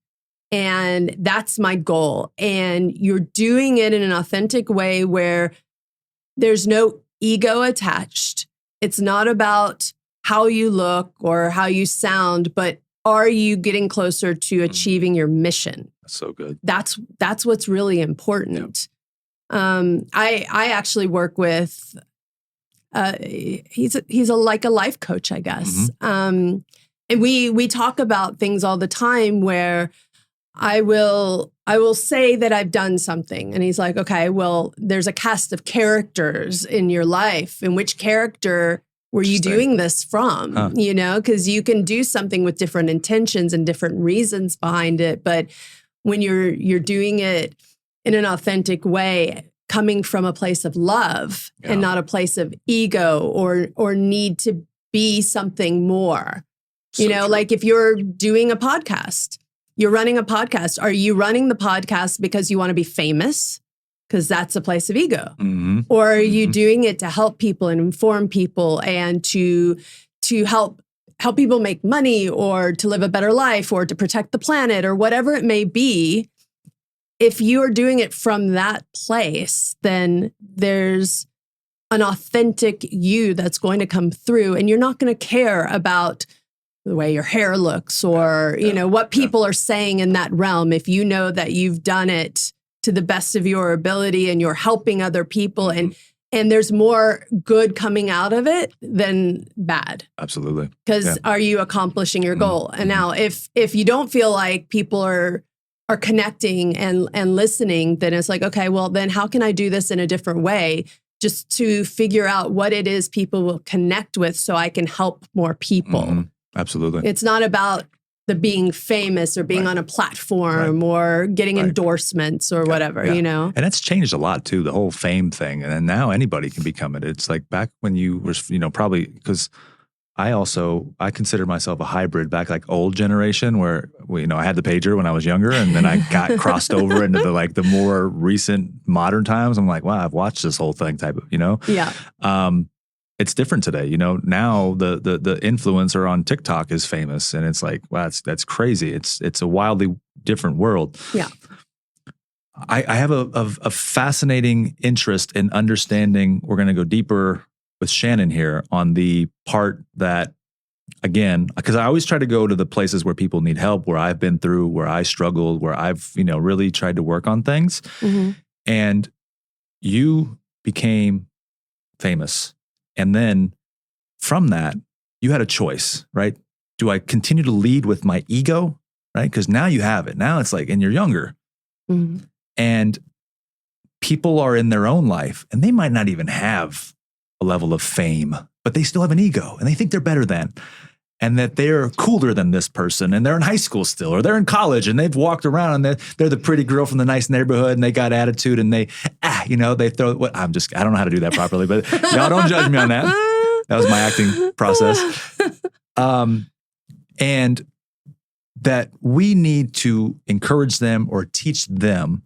and that's my goal, and you're doing it in an authentic way where there's no ego attached. It's not about how you look or how you sound, but are you getting closer to achieving your mission? That's so good. That's what's really important. Yep. I actually work with he's like a life coach, I guess. And we talk about things all the time where I will I will say that I've done something. And he's like, okay, well, there's a cast of characters in your life. And which character were you doing this from? You know, because you can do something with different intentions and different reasons behind it. But when you're doing it in an authentic way, coming from a place of love and not a place of ego or need to be something more. You know, like if you're doing a podcast, you're running a podcast. Are you running the podcast because you want to be famous? Because that's a place of ego. Or are you doing it to help people and inform people and to help people make money or to live a better life or to protect the planet or whatever it may be? If you are doing it from that place, then there's an authentic you that's going to come through, and you're not going to care about the way your hair looks or, you know, what people are saying in that realm. If you know that you've done it to the best of your ability and you're helping other people and there's more good coming out of it than bad. Absolutely. Because are you accomplishing your goal? And now if you don't feel like people are connecting and listening, then it's like, okay, well, then how can I do this in a different way just to figure out what it is people will connect with so I can help more people? Absolutely. It's not about the being famous or being on a platform or getting endorsements or whatever, you know? And it's changed a lot too, the whole fame thing. And then now anybody can become it. It's like back when you were, you know, probably because I consider myself a hybrid back like old generation where, you know, I had the pager when I was younger and then I got crossed over into the more recent modern times. I'm like, wow, I've watched this whole thing type of, you know? Yeah. It's different today. You know, now the influencer on TikTok is famous and it's like, wow, that's crazy. It's a wildly different world. Yeah. I have a fascinating interest in understanding. We're going to go deeper with Shannon here on the part that, again, because I always try to go to the places where people need help, where I've been through, where I struggled, where I've, you know, really tried to work on things. And you became famous. And then from that, you had a choice, right? Do I continue to lead with my ego, right? Because now you have it. Now it's like, and you're younger. And people are in their own life and they might not even have a level of fame, but they still have an ego and they think they're better than, and that they're cooler than this person. And they're in high school still, or they're in college and they've walked around and they're the pretty girl from the nice neighborhood and they got attitude and they, you know, they throw what I don't know how to do that properly, but y'all don't judge me on that. That was my acting process. And that we need to encourage them or teach them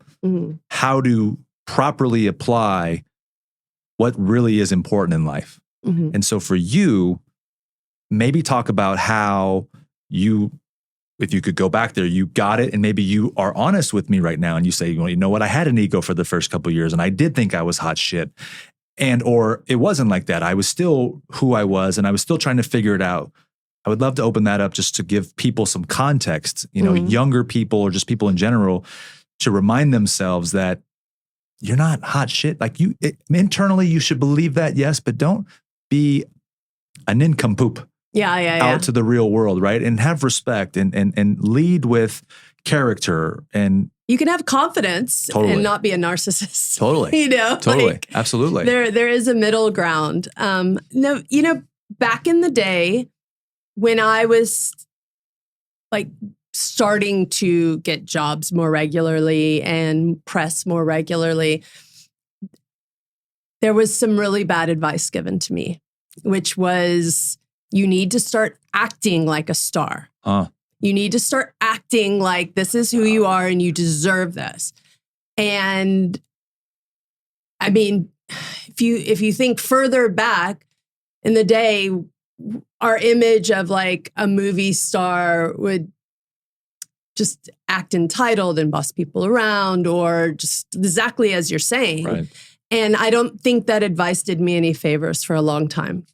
how to properly apply what really is important in life. And so for you, maybe talk about how you, if you could go back there, you got it. And maybe you are honest with me right now. And you say, well, you know what? I had an ego for the first couple of years and I did think I was hot shit. And, or it wasn't like that. I was still who I was and I was still trying to figure it out. I would love to open that up just to give people some context, you know, younger people or just people in general, to remind themselves that you're not hot shit. Like internally, you should believe that, yes, but don't be a nincompoop. Out to the real world, right? And have respect and lead with character. And you can have confidence and not be a narcissist. Totally. You know? Totally. Like, Absolutely. There is a middle ground. No, you know, back in the day when I was like starting to get jobs more regularly and press more regularly, there was some really bad advice given to me, which was, you need to start acting like a star. You need to start acting like this is who you are and you deserve this. And I mean, if you think further back in the day, our image of like a movie star would just act entitled and boss people around, or just exactly as you're saying. Right. And I don't think that advice did me any favors for a long time.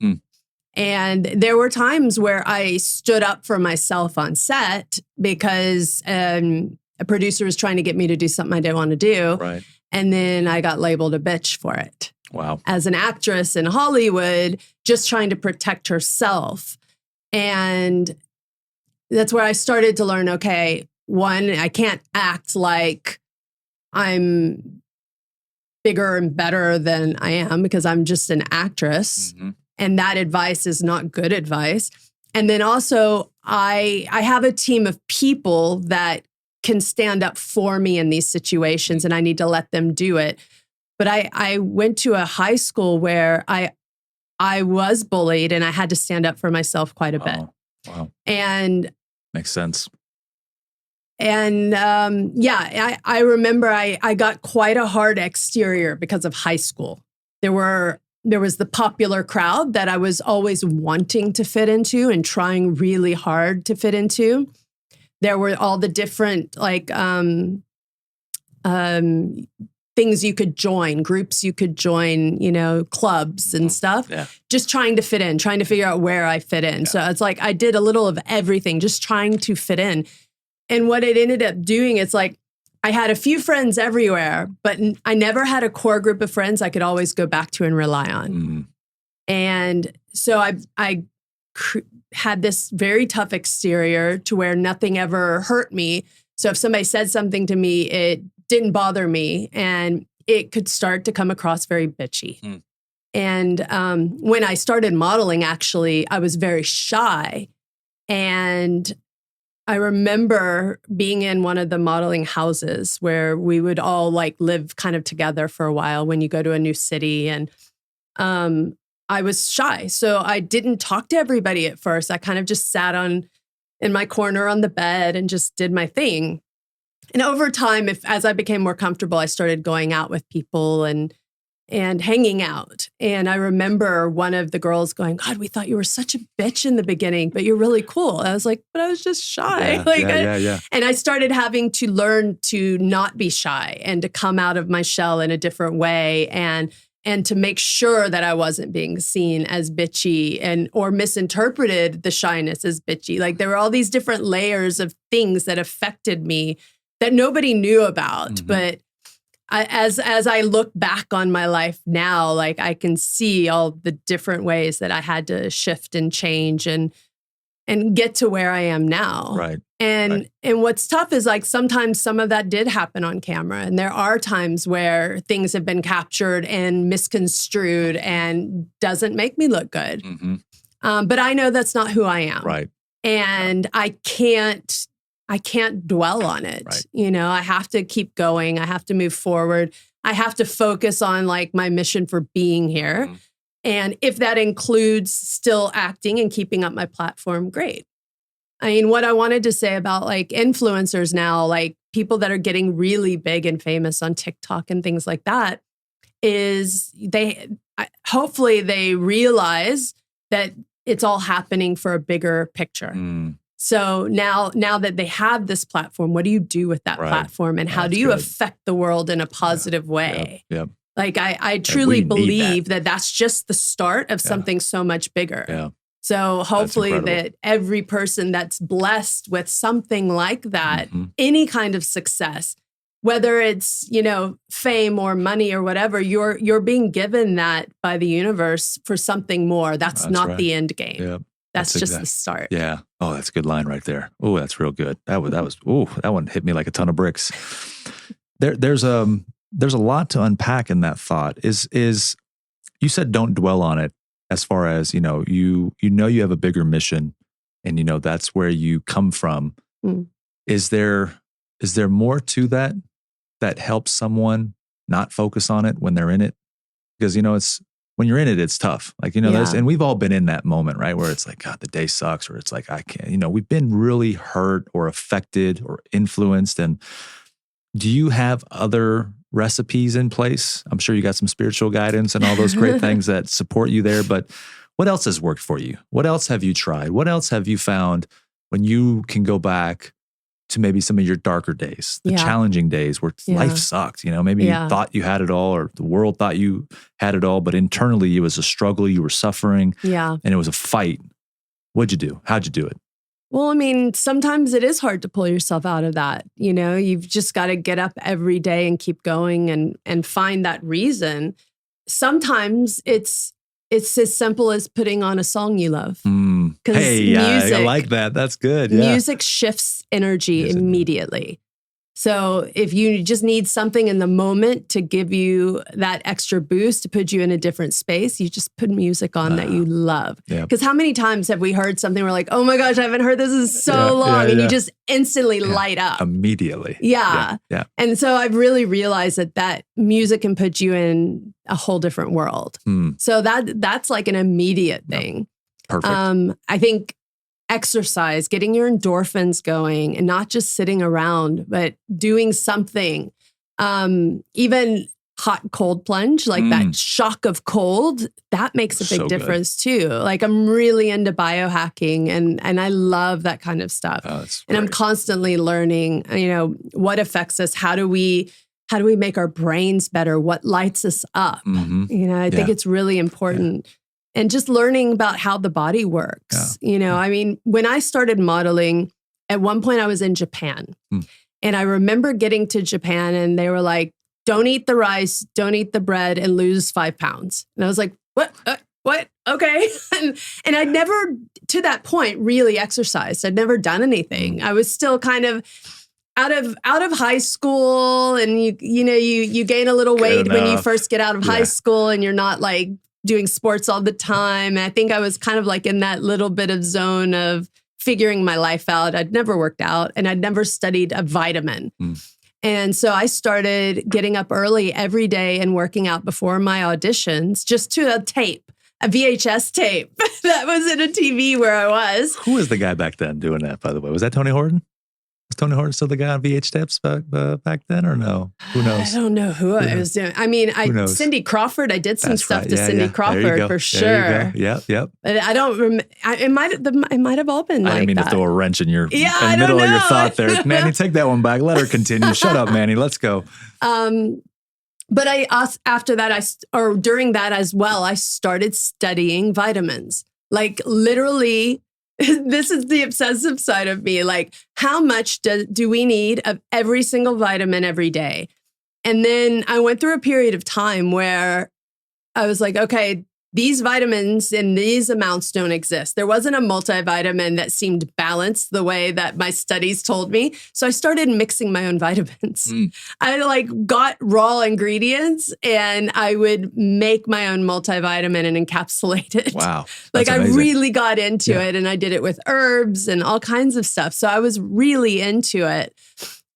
And there were times where I stood up for myself on set because a producer was trying to get me to do something I didn't want to do. Right. And then I got labeled a bitch for it. Wow. As an actress in Hollywood, just trying to protect herself. And that's where I started to learn, okay, one, I can't act like I'm bigger and better than I am because I'm just an actress. Mm-hmm. And that advice is not good advice. And then also, I have a team of people that can stand up for me in these situations, and I need to let them do it. But I went to a high school where I was bullied, and I had to stand up for myself quite a bit. Wow. And makes sense. And I remember I got quite a hard exterior because of high school. There was the popular crowd that I was always wanting to fit into and trying really hard to fit into. There were all the different things you could join, groups you could join, clubs and stuff. Yeah. Just trying to fit in, trying to figure out where I fit in. Yeah. So it's like I did a little of everything, just trying to fit in. And what it ended up doing, it's like I had a few friends everywhere, but I never had a core group of friends I could always go back to and rely on. Mm-hmm. And so I had this very tough exterior to where nothing ever hurt me. So if somebody said something to me, it didn't bother me, and it could start to come across very bitchy. Mm. And when I started modeling, actually, I was very shy. And I remember being in one of the modeling houses where we would all live kind of together for a while when you go to a new city. And I was shy. So I didn't talk to everybody at first. I kind of just sat in my corner on the bed and just did my thing. And over time, as I became more comfortable, I started going out with people and hanging out. And I remember one of the girls going, "God, we thought you were such a bitch in the beginning, but you're really cool." And I was like, "But I was just shy." Yeah. And I started having to learn to not be shy and to come out of my shell in a different way, and to make sure that I wasn't being seen as bitchy or misinterpreted the shyness as bitchy. Like there were all these different layers of things that affected me that nobody knew about. Mm-hmm. But as I look back on my life now, I can see all the different ways that I had to shift and change and get to where I am now. Right. And what's tough is sometimes some of that did happen on camera. And there are times where things have been captured and misconstrued and doesn't make me look good. Mm-hmm. But I know that's not who I am. Right. And I can't dwell on it. Right. I have to keep going. I have to move forward. I have to focus on my mission for being here. Mm-hmm. And if that includes still acting and keeping up my platform, great. I mean, what I wanted to say about influencers now, people that are getting really big and famous on TikTok and things like that, is hopefully they realize that it's all happening for a bigger picture. Mm. So now that they have this platform, what do you do with that platform, and how do you affect the world in a positive way? Yep. I truly believe that that's just the start of something so much bigger. Yeah. So hopefully that every person that's blessed with something like that, mm-hmm. any kind of success, whether it's, fame or money or whatever, you're being given that by the universe for something more. That's not the end game. Yep. That's just the start. Yeah. Oh, that's a good line right there. Oh, that's real good. That one hit me like a ton of bricks. There's a lot to unpack in that thought. Is you said don't dwell on it, as far as, you have a bigger mission, and that's where you come from. Mm. Is there more to that helps someone not focus on it when they're in it? Because it's when you're in it, it's tough. And we've all been in that moment, right? Where it's God, the day sucks, or it's I can't, we've been really hurt or affected or influenced. And do you have other recipes in place? I'm sure you got some spiritual guidance and all those great things that support you there, but what else has worked for you? What else have you tried? What else have you found when you can go back to maybe some of your darker days, the challenging days where life sucked, maybe you thought you had it all, or the world thought you had it all, but internally it was a struggle, you were suffering, and it was a fight. What'd you do? How'd you do it? Well, I mean, sometimes it is hard to pull yourself out of that. You've just got to get up every day and keep going and find that reason. Sometimes it's it's as simple as putting on a song you love. Hey, I like that. That's good. Yeah. Music shifts energy immediately. So if you just need something in the moment to give you that extra boost, to put you in a different space, you just put music on that you love. Because how many times have we heard something we're like, oh my gosh, I haven't heard this in so long. And you just instantly light up. Immediately. Yeah. And so I've really realized that music can put you in a whole different world. So that's like an immediate thing. Perfect. I think exercise, getting your endorphins going and not just sitting around, but doing something, even hot cold plunge, like that shock of cold, that makes a big difference too. Like I'm really into biohacking and I love that kind of stuff. And I'm constantly learning, what affects us. How do we make our brains better? What lights us up? I think it's really important. And just learning about how the body works. I mean, when I started modeling, at one point I was in Japan. And I remember getting to Japan and they were like, don't eat the rice, don't eat the bread and lose 5 pounds. And I was like, what? Okay. and I'd never, to that point, really exercised. I'd never done anything. I was still kind of out of high school. And you gain a little weight when you first get out of high school and you're not like doing sports all the time. And I think I was kind of like in that little bit of zone of figuring my life out. I'd never worked out and I'd never studied a vitamin. And so I started getting up early every day and working out before my auditions, just to a VHS tape that was in a TV where I was. Who was the guy back then doing that, by the way? Was that Tony Horton? Was Tony Horton still the guy on VH tapes back then or no? Who knows? I don't know who I was doing. I mean, Cindy Crawford, I did some stuff to Cindy Crawford for sure. Yep. But I don't remember. It might have all been like that. I didn't mean to throw a wrench in your middle of your thought there. Manny, take that one back. Let her continue. Shut up, Manny. Let's go. But after that, during that as well, I started studying vitamins. Like literally, this is the obsessive side of me. Like, how much do we need of every single vitamin every day? And then I went through a period of time where I was like, okay, these vitamins in these amounts don't exist. There wasn't a multivitamin that seemed balanced the way that my studies told me. So I started mixing my own vitamins. I got raw ingredients and I would make my own multivitamin and encapsulate it. Wow. I really got into it and I did it with herbs and all kinds of stuff. So I was really into it.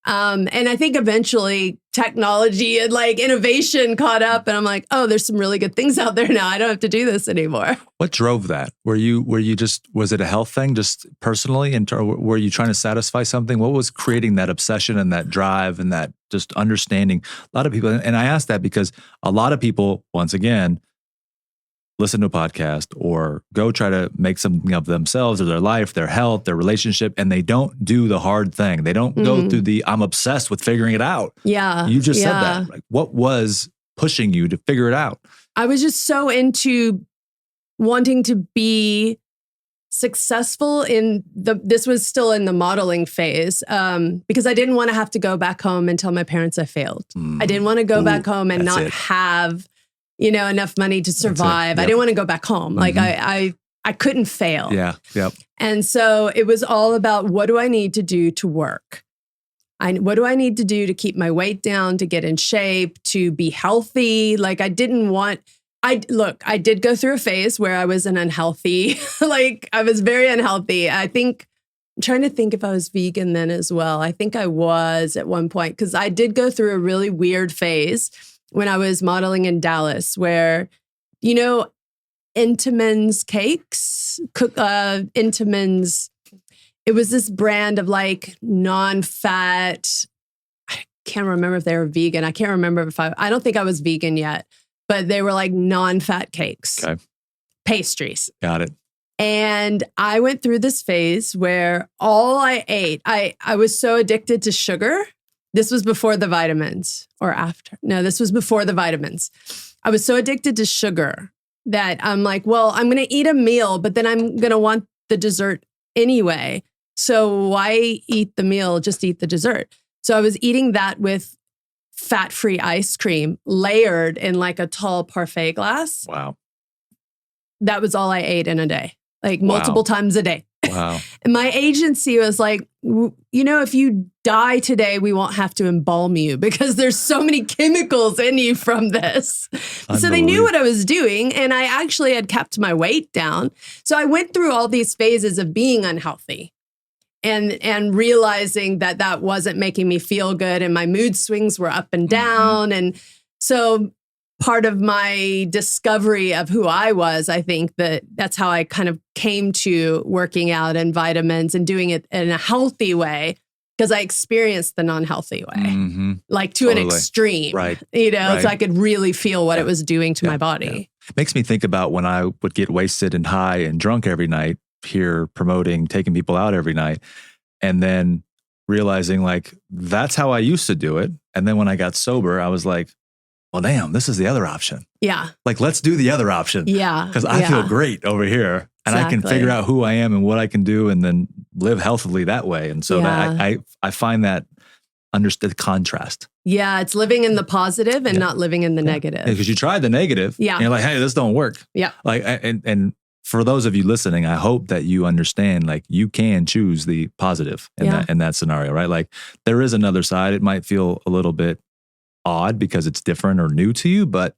And I think eventually technology and innovation caught up and I'm like, oh, there's some really good things out there now. I don't have to do this anymore. What drove that? Were you was it a health thing just personally? And were you trying to satisfy something? What was creating that obsession and that drive and that just understanding? A lot of people, and I ask that because a lot of people, once again, listen to a podcast or go try to make something of themselves or their life, their health, their relationship, and they don't do the hard thing. They don't go through I'm obsessed with figuring it out. Yeah. You just said that. Like, what was pushing you to figure it out? I was just so into wanting to be successful this was still in the modeling phase, because I didn't want to have to go back home and tell my parents I failed. I didn't want to go back home and not have enough money to survive. Yep. I didn't want to go back home. Like I couldn't fail. Yeah. Yep. And so it was all about, what do I need to do to work? What do I need to do to keep my weight down, to get in shape, to be healthy? Like I did go through a phase where I was an unhealthy, I was very unhealthy. I'm trying to think if I was vegan then as well. I think I was at one point, because I did go through a really weird phase when I was modeling in Dallas, where, Entenmann's cakes, Entenmann's, it was this brand of non-fat, I can't remember if they were vegan. I can't remember if I don't think I was vegan yet, but they were non-fat cakes, pastries. Got it. And I went through this phase where all I ate, I was so addicted to sugar. This was before the vitamins or after. No, this was before the vitamins. I was so addicted to sugar that I'm like, well, I'm going to eat a meal, but then I'm going to want the dessert anyway. So why eat the meal? Just eat the dessert. So I was eating that with fat-free ice cream layered in a tall parfait glass. Wow. that was all I ate in a day, like multiple times a day. Wow. And my agency was like, if you die today, we won't have to embalm you because there's so many chemicals in you from this. So they knew what I was doing. And I actually had kept my weight down. So I went through all these phases of being unhealthy and realizing that wasn't making me feel good. And my mood swings were up and down. And so part of my discovery of who I was, I think that's how I kind of came to working out and vitamins and doing it in a healthy way, because I experienced the non-healthy way, like to an extreme, right? So I could really feel what it was doing to my body. It makes me think about when I would get wasted and high and drunk every night here, promoting, taking people out every night, and then realizing like, that's how I used to do it. And then when I got sober, I was like, well, damn, this is the other option. Yeah. Like, let's do the other option. Yeah. Because I feel great over here and I can figure out who I am and what I can do and then live healthily that way. And so that I find that understood contrast. Yeah. It's living in the positive and not living in the negative. Because you tried the negative. Yeah. And you're like, hey, this don't work. Yeah. Like, and for those of you listening, I hope that you understand, like, you can choose the positive in that scenario, right? Like, there is another side. It might feel a little bit odd because it's different or new to you, but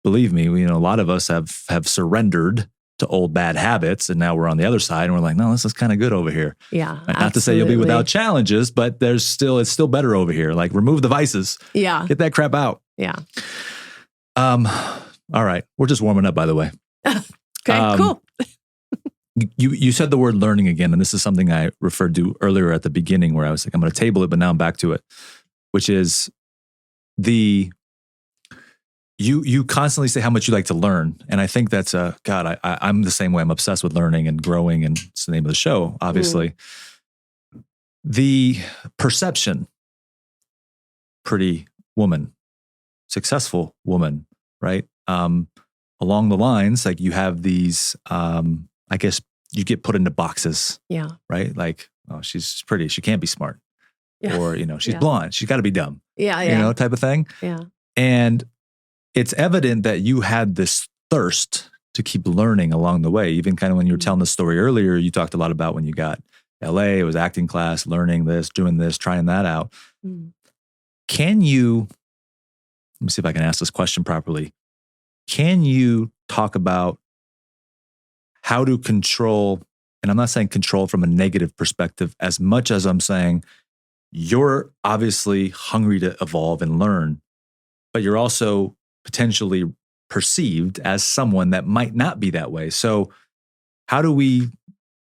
believe me, a lot of us have surrendered to old bad habits, and now we're on the other side, and we're like, no, this is kind of good over here. Yeah, not to say you'll be without challenges, but it's still better over here. Like, remove the vices. Yeah, get that crap out. Yeah. All right, we're just warming up, by the way. Okay, cool. You said the word learning again, and this is something I referred to earlier at the beginning, where I was like, I'm going to table it, but now I'm back to it, which is you constantly say how much you like to learn. And I think that's I'm the same way. I'm obsessed with learning and growing, and it's the name of the show, obviously. The perception, pretty woman, successful woman, right? Along the lines, like, you have these, I guess you get put into boxes. Yeah. Right? Like, oh, she's pretty, she can't be smart. Yeah. Or, she's blonde, she's got to be dumb. Yeah. Type of thing. Yeah. And it's evident that you had this thirst to keep learning along the way. Even kind of when you were telling the story earlier, you talked a lot about when you got LA, it was acting class, learning this, doing this, trying that out. Can you, let me see if I can ask this question properly. Can you talk about how to control, and I'm not saying control from a negative perspective as much as I'm saying, you're obviously hungry to evolve and learn, but you're also potentially perceived as someone that might not be that way. So how do we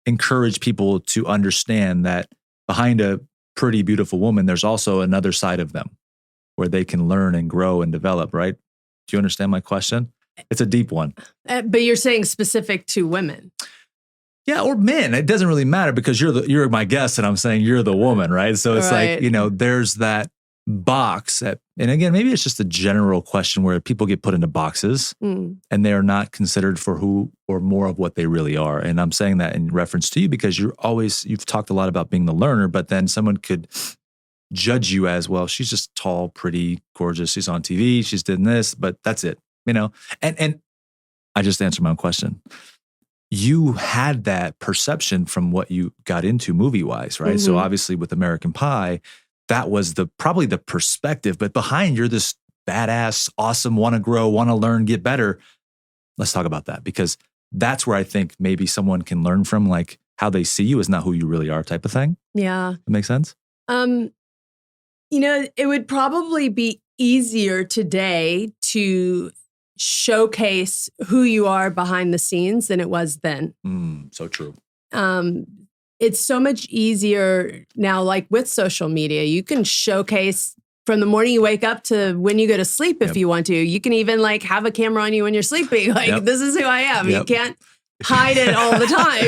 encourage people to understand that behind a pretty, beautiful woman, there's also another side of them where they can learn and grow and develop, right? Do you understand my question? It's a deep one. But you're saying specific to women. Yeah, or men. It doesn't really matter because you're my guest and I'm saying you're the woman, right? So it's like, there's that box that, and again, maybe it's just a general question where people get put into boxes and they're not considered for who or more of what they really are. And I'm saying that in reference to you because you've talked a lot about being the learner, but then someone could judge you as, well, she's just tall, pretty, gorgeous. She's on TV. She's doing this, but that's it, And I just answered my own question. You had that perception from what you got into movie-wise, right? So obviously with American Pie, that was probably the perspective, but behind you're this badass, awesome, want to grow, want to learn, get better. Let's talk about that because that's where I think maybe someone can learn from, like, how they see you is not who you really are type of thing. Yeah. That makes sense? It would probably be easier today to showcase who you are behind the scenes than it was then. So true. It's so much easier now, like with social media, you can showcase from the morning you wake up to when you go to sleep if you want to. You can even like have a camera on you when you're sleeping. Like, this is who I am. You can't hide it all the time,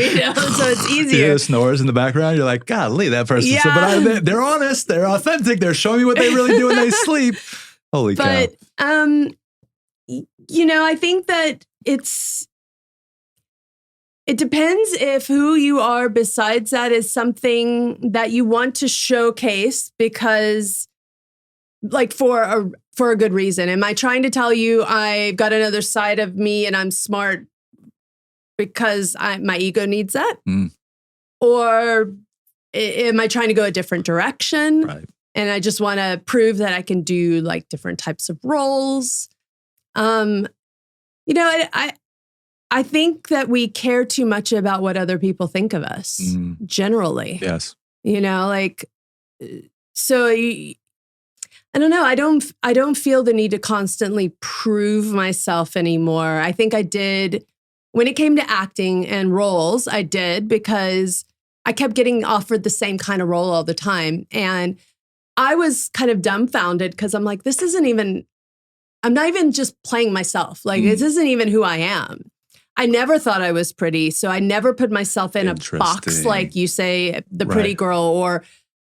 so it's easier. You hear the snores in the background, you're like, golly, that person. Yeah. But they're honest, they're authentic, they're showing me what they really do when they sleep. Holy cow. But, I think that it depends if who you are besides that is something that you want to showcase because, like, for a good reason. Am I trying to tell you I've got another side of me and I'm smart because my ego needs that? Or am I trying to go a different direction? Right. And I just want to prove that I can do like different types of roles. You know, I think that we care too much about what other people think of us generally. Yes. You know, like, so I don't know. I don't feel the need to constantly prove myself anymore. I think I did when it came to acting and roles. I did because I kept getting offered the same kind of role all the time. And I was kind of dumbfounded because I'm like, I'm not even just playing myself. Like, this isn't even who I am. I never thought I was pretty. So I never put myself in a box, like you say, the pretty girl, or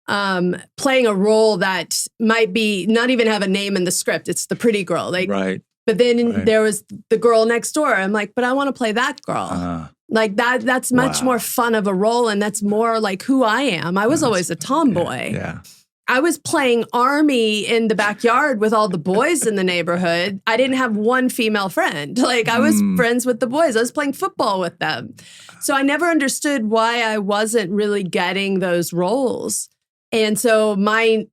playing a role that might be not even have a name in the script. It's the pretty girl. Like, but then there was the girl next door. I'm like, but I want to play that girl. Like that's much more fun of a role. And that's more like who I am. I was always a tomboy. Yeah. I was playing Army in the backyard with all the boys in the neighborhood. I didn't have one female friend. Like I was friends with the boys. I was playing football with them. So I never understood why I wasn't really getting those roles. And so my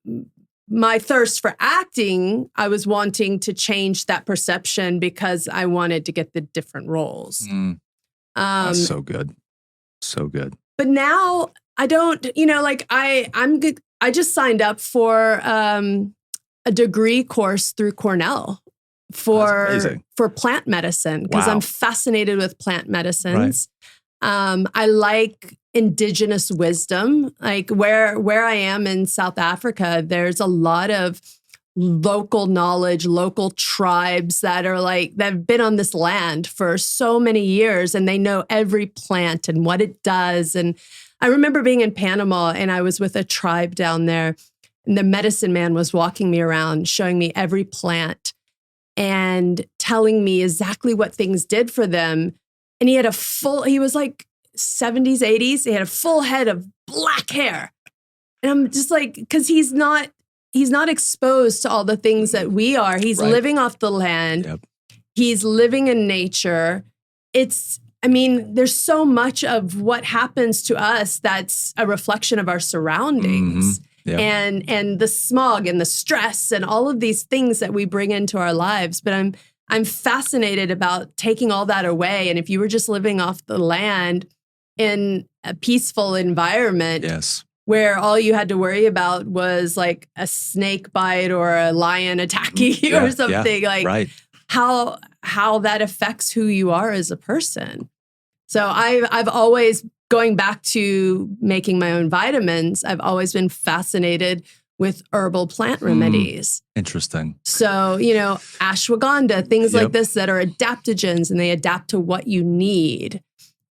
thirst for acting, I was wanting to change that perception because I wanted to get the different roles. That's so good. So good. But now I don't, you know, like I'm good. I just signed up for a degree course through Cornell for plant medicine because I'm fascinated with plant medicines. I like indigenous wisdom. Like where I am in South Africa, there's a lot of local knowledge, local tribes that have been on this land for so many years, and they know every plant and what it does. And I remember being in Panama and I was with a tribe down there, and the medicine man was walking me around, showing me every plant and telling me exactly what things did for them. And he was like 70s, 80s. He had a full head of black hair. And I'm just like, because he's not exposed to all the things that we are. He's living off the land. Yep. He's living in nature. There's so much of what happens to us that's a reflection of our surroundings. Yep. And the smog and the stress and all of these things that we bring into our lives. But I'm fascinated about taking all that away. And if you were just living off the land in a peaceful environment, where all you had to worry about was like a snake bite or a lion attacking you or something, how that affects who you are as a person. So I've always, going back to making my own vitamins, I've always been fascinated with herbal plant remedies. Interesting. So, ashwagandha, things like this that are adaptogens, and they adapt to what you need.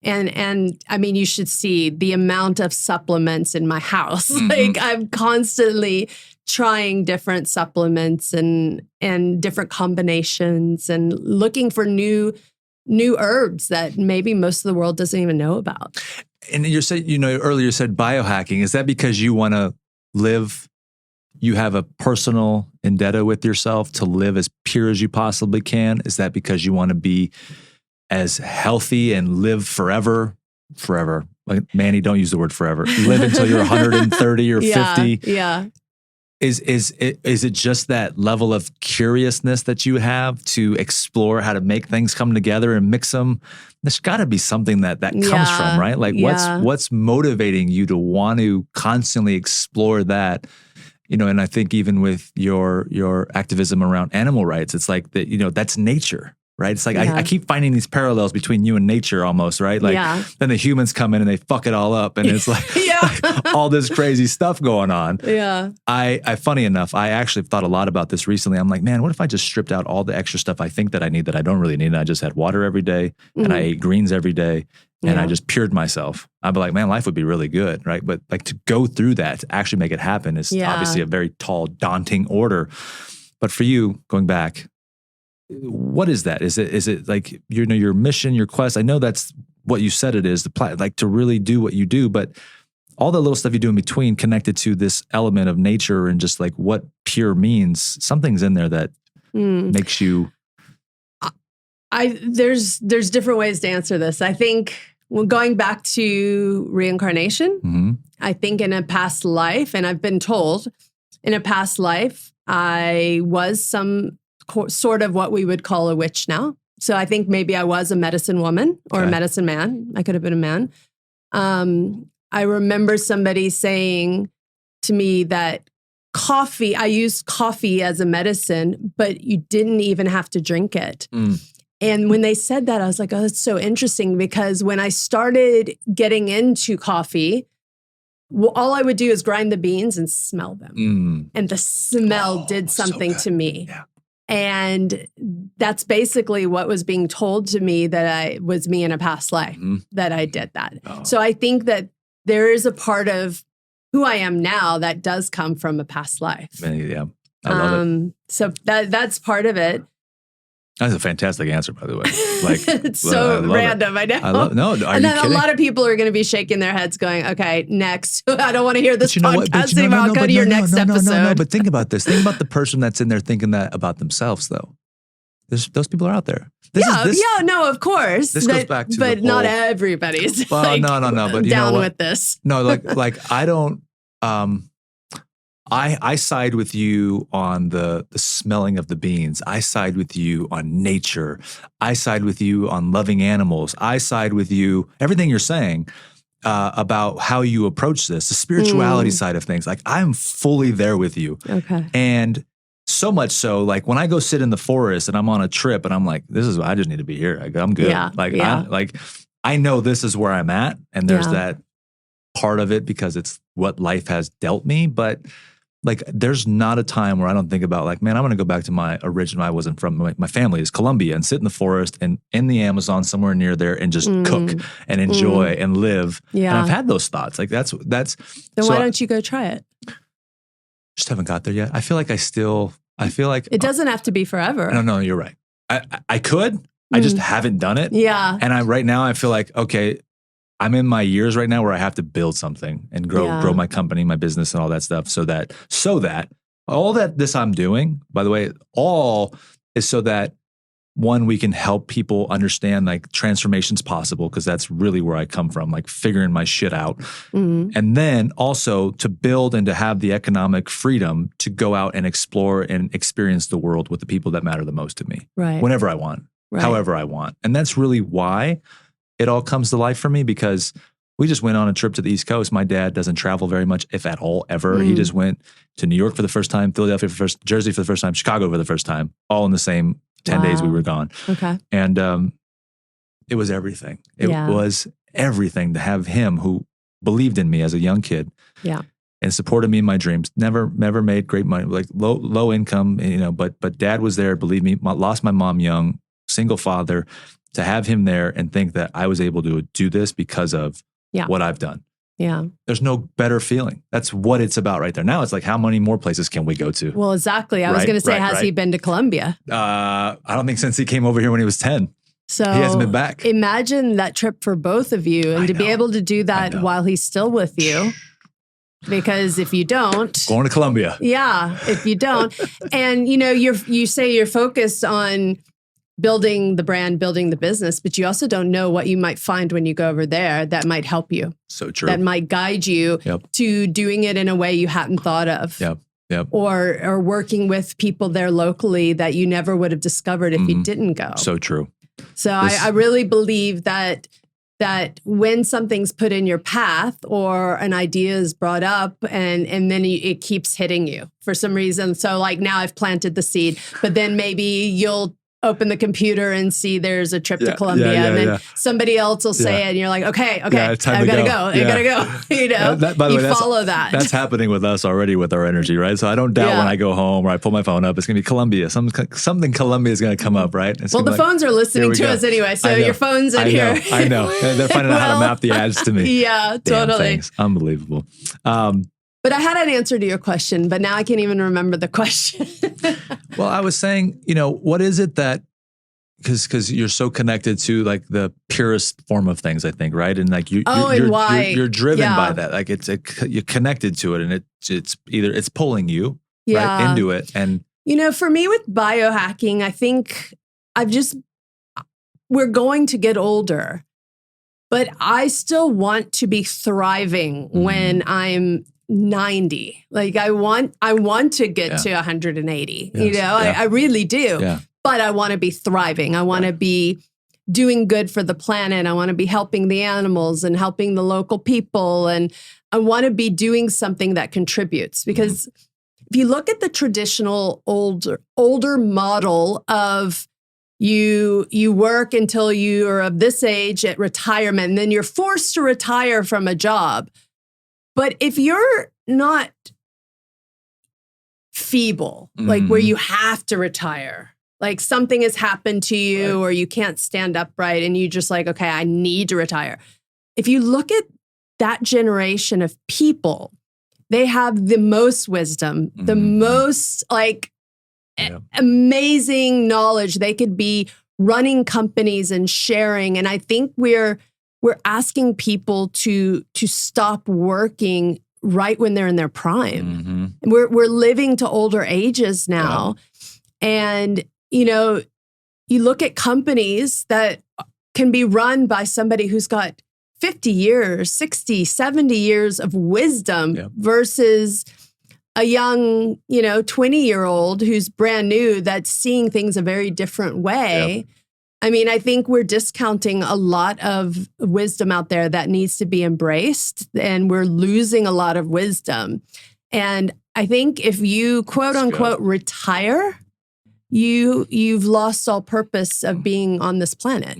And I mean, you should see the amount of supplements in my house. Like I'm constantly trying different supplements and different combinations and looking for new herbs that maybe most of the world doesn't even know about. And you said, earlier you said biohacking. Is that because you want to you have a personal vendetta with yourself to live as pure as you possibly can? Is that because you want to be as healthy and live forever? Like, Manny, don't use the word forever. Live until you're 130 or 50. Yeah. Is it just that level of curiousness that you have to explore how to make things come together and mix them? There's got to be something that comes from, right? Like what's motivating you to want to constantly explore that? And I think even with your activism around animal rights, it's like that, that's nature. Right. It's like I keep finding these parallels between you and nature almost, right? Like then the humans come in and they fuck it all up, and it's like, all this crazy stuff going on. Yeah. I funny enough, I actually thought a lot about this recently. I'm like, man, what if I just stripped out all the extra stuff I think that I need that I don't really need, and I just had water every day and I ate greens every day and I just pured myself? I'd be like, man, life would be really good, right? But like to go through that, to actually make it happen is obviously a very tall, daunting order. But for you, going back, what is that? Is it like, your mission, your quest? I know that's what you said it is, like to really do what you do, but all the little stuff you do in between connected to this element of nature and just like what pure means, something's in there that makes you. There's different ways to answer this. I think going back to reincarnation, I think in a past life, and I've been told in a past life, I was some sort of what we would call a witch now. So I think maybe I was a medicine woman or a medicine man. I could have been a man. I remember somebody saying to me that I used coffee as a medicine, but you didn't even have to drink it. And when they said that, I was like, oh, that's so interesting, because when I started getting into coffee, all I would do is grind the beans and smell them. And the smell did something to me. Yeah. And that's basically what was being told to me, that was me in a past life, that I did that. So I think that there is a part of who I am now that does come from a past life. Yeah, I love it. So that's part of it. That's a fantastic answer, by the way. Like, it's so random. I know. And then a lot of people are going to be shaking their heads going, okay, next. I don't want to hear this podcast anymore. I'll go to your next episode. No, but think about this. Think about the person that's in there thinking that about themselves, though. Those people are out there. Of course. This goes back to but not everybody's well, no. But down with this. No, like I don't. I side with you on the smelling of the beans. I side with you on nature. I side with you on loving animals. I side with you, everything you're saying about how you approach this, the spirituality side of things. Like, I'm fully there with you. Okay. And so much so, like, when I go sit in the forest and I'm on a trip and I'm like, I just need to be here. I'm good. I know this is where I'm at. And there's that part of it because it's what life has dealt me. But like, there's not a time where I don't think about, like, man, I'm going to go back to my original. I wasn't from, my family is Colombia, and sit in the forest and in the Amazon somewhere near there and just cook and enjoy and live. Yeah. And I've had those thoughts. Like, that's. Then why don't you go try it? Just haven't got there yet. I feel like it doesn't have to be forever. No, you're right. I could. I just haven't done it. Yeah. And right now I feel like, okay, I'm in my years right now where I have to build something and grow my company, my business, and all that stuff, so that all that this I'm doing, by the way, all is so that, one, we can help people understand, like, transformation's possible, because that's really where I come from, like, figuring my shit out. And then also to build and to have the economic freedom to go out and explore and experience the world with the people that matter the most to me. Right. Whenever I want, however I want. And that's really why it all comes to life for me, because we just went on a trip to the East Coast. My dad doesn't travel very much, if at all, ever. He just went to New York for the first time, Philadelphia for the first, Jersey for the first time, Chicago for the first time, all in the same 10 days we were gone. Okay. And it was everything. It was everything to have him, who believed in me as a young kid. Yeah. And supported me in my dreams. Never made great money, like low income, but dad was there, believe me, lost my mom young, single father. To have him there and think that I was able to do this because of what I've done. Yeah. There's no better feeling. That's what it's about right there. Now it's like, how many more places can we go to? Well, exactly. I was going to say, has he been to Colombia? I don't think since he came over here when he was 10. So he hasn't been back. Imagine that trip for both of you, and to be able to do that while he's still with you. Because if you don't, going to Colombia. Yeah. If you don't, and you say you're focused on building the brand, building the business, but you also don't know what you might find when you go over there that might help you. So true. That might guide you to doing it in a way you hadn't thought of. Yep. Or working with people there locally that you never would have discovered if you didn't go. So true. So I really believe that when something's put in your path or an idea is brought up and then it keeps hitting you for some reason. So like, now I've planted the seed, but then maybe you'll open the computer and see there's a trip to Colombia, and then somebody else will say it, and you're like, okay, I gotta go. I gotta go. By the way, follow that. That's happening with us already with our energy, right? So I don't doubt when I go home or I pull my phone up, it's gonna be Colombia. Something Colombia is gonna come up, right? Well, the phones are listening to us anyway, so your phone's in here. I know. They're finding out how to map the ads to me. Yeah, totally. Unbelievable. But I had an answer to your question, but now I can't even remember the question. Well, I was saying, what is it that, because you're so connected to like the purest form of things, I think, right? And like you're driven by that. Like you're connected to it, and it's either it's pulling you right into it. And for me with biohacking, I think we're going to get older, but I still want to be thriving when I'm 90. Like I want to get to 180. Yes. I really do. Yeah. But I want to be thriving. I want to be doing good for the planet. I want to be helping the animals and helping the local people. And I want to be doing something that contributes. Because if you look at the traditional older model of you work until you are of this age at retirement, and then you're forced to retire from a job. But if you're not feeble, like where you have to retire, like something has happened to you or you can't stand upright and you just like, okay, I need to retire. If you look at that generation of people, they have the most wisdom, the most amazing knowledge. They could be running companies and sharing. And I think we're asking people to stop working right when they're in their prime. We're living to older ages now. And, you look at companies that can be run by somebody who's got 50 years, 60, 70 years of wisdom versus a young, 20-year-old who's brand new that's seeing things a very different way. I mean, I think we're discounting a lot of wisdom out there that needs to be embraced, and we're losing a lot of wisdom. And I think if you quote unquote retire, you've lost all purpose of being on this planet.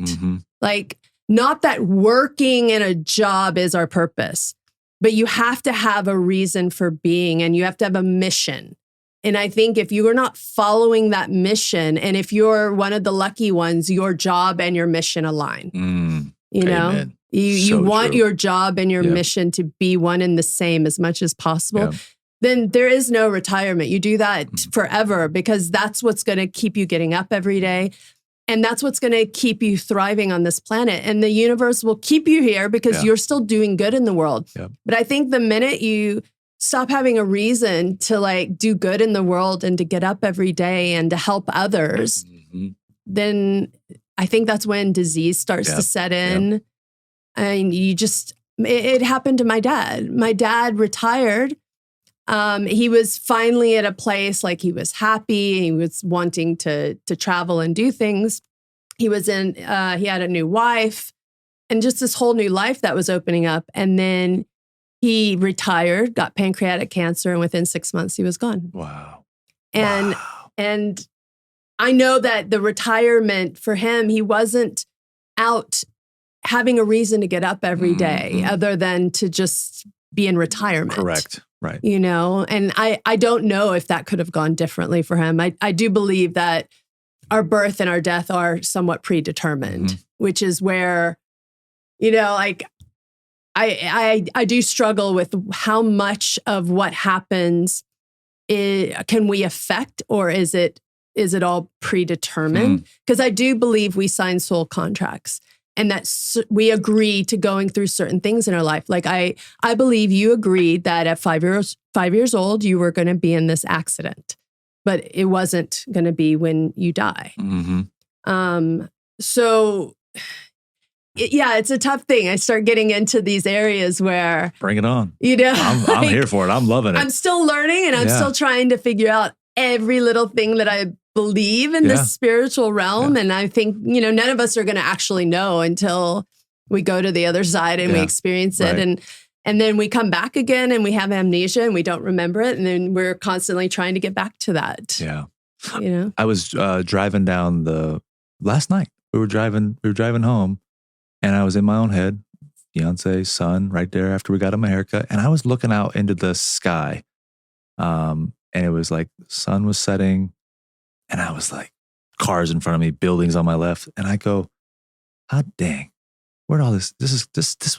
Like, not that working in a job is our purpose, but you have to have a reason for being, and you have to have a mission. And I think if you are not following that mission, and if you're one of the lucky ones, your job and your mission align. You want your job and your mission to be one and the same as much as possible. Then there is no retirement. You do that forever, because that's what's going to keep you getting up every day. And that's what's going to keep you thriving on this planet. And the universe will keep you here because you're still doing good in the world. But I think the minute you stop having a reason to do good in the world and to get up every day and to help others, then I think that's when disease starts to set in. And it happened to my dad. My dad retired. He was finally at a place like he was happy. He was wanting to travel and do things. He had a new wife and just this whole new life that was opening up. And then he retired, got pancreatic cancer, and within 6 months he was gone. Wow. And I know that the retirement for him, he wasn't out having a reason to get up every day other than to just be in retirement. Correct. Right. And I don't know if that could have gone differently for him. I do believe that our birth and our death are somewhat predetermined, which is where, I do struggle with how much of what happens can we affect, or is it all predetermined? Because I do believe we sign soul contracts. And that we agree to going through certain things in our life. Like I believe you agreed that at 5 years old, you were going to be in this accident, but it wasn't going to be when you die. So it's a tough thing. I start getting into these areas where bring it on. I'm here for it. I'm loving it. I'm still learning, and I'm still trying to figure out every little thing that I believe in this spiritual realm. And I think, none of us are going to actually know until we go to the other side and we experience it. And then we come back again and we have amnesia and we don't remember it. And then we're constantly trying to get back to that. Yeah. I was driving down last night. We were driving home, and I was in my own head, fiance, son, right there after we got him a haircut. And I was looking out into the sky. And it was like sun was setting. And I was like, cars in front of me, buildings on my left. And I go, hot dang, where'd all this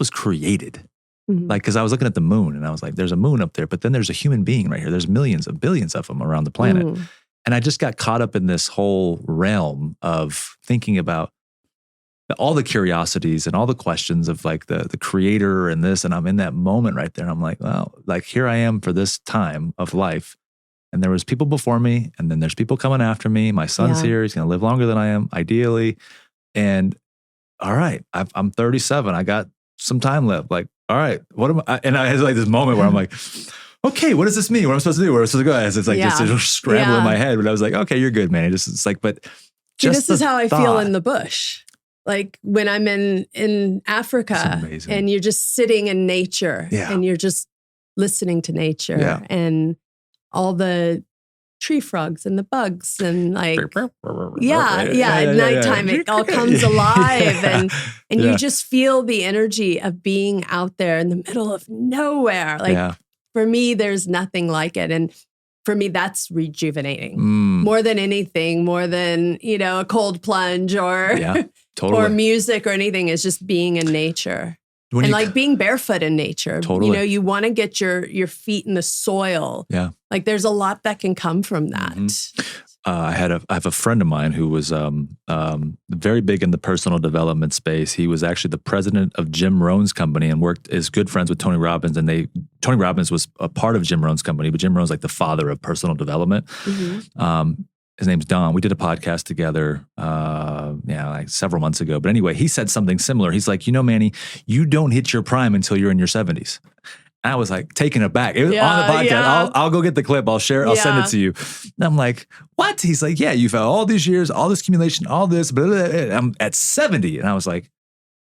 was created? Like, because I was looking at the moon and I was like, there's a moon up there, but then there's a human being right here. There's millions of billions of them around the planet. And I just got caught up in this whole realm of thinking about all the curiosities and all the questions of like the creator and this. And I'm in that moment right there. And I'm like, wow, like here I am for this time of life. And there was people before me, and then there's people coming after me. My son's here. He's going to live longer than I am, ideally. And all right, I'm 37. I got some time left. Like, all right, what am I? And I had like this moment where I'm like, okay, what does this mean? What am I supposed to do? Where am I supposed to go? It's like just scramble in my head. But I was like, okay, you're good, man. It's like, but just this is how I feel in the bush. Like when I'm in Africa and you're just sitting in nature and you're just listening to nature and all the tree frogs and the bugs and like, at nighttime it all comes alive and you just feel the energy of being out there in the middle of nowhere. Like for me, there's nothing like it. And for me, that's rejuvenating more than anything, more than, a cold plunge or, or music or anything. Is just being in nature. And like being barefoot in nature, you want to get your feet in the soil. Yeah. Like there's a lot that can come from that. I have a friend of mine who was very big in the personal development space. He was actually the president of Jim Rohn's company and is good friends with Tony Robbins. And Tony Robbins was a part of Jim Rohn's company, but Jim Rohn's like the father of personal development. His name's Don. We did a podcast together, like several months ago. But anyway, he said something similar. He's like, Manny, you don't hit your prime until you're in your 70s. And I was like taken aback. It was on the podcast. Yeah. I'll go get the clip. I'll share. I'll send it to you. And I'm like, what? He's like, yeah, you've had all these years, all this accumulation, all this. Blah, blah, blah. I'm at 70. And I was like,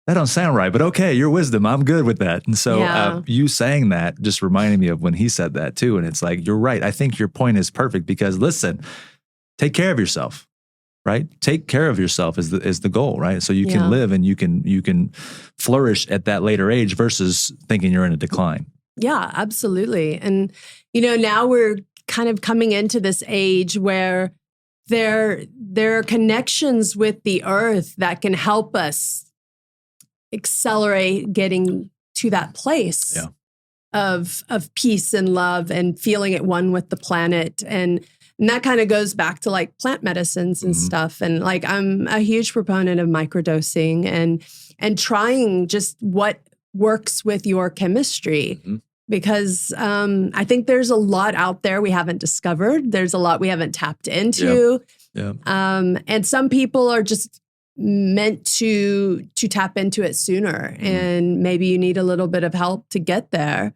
that don't sound right. But okay, your wisdom. I'm good with that. And so you saying that just reminded me of when he said that too. And it's like, you're right. I think your point is perfect because listen, take care of yourself, right? Take care of yourself is the goal, right? So you can live and you can flourish at that later age versus thinking you're in a decline. Yeah, absolutely. And, now we're kind of coming into this age where there are connections with the earth that can help us accelerate getting to that place of peace and love and feeling at one with the planet. And that kind of goes back to like plant medicines and stuff. And like, I'm a huge proponent of microdosing and trying just what works with your chemistry. Because I think there's a lot out there we haven't discovered. There's a lot we haven't tapped into. And some people are just meant to tap into it sooner. And maybe you need a little bit of help to get there.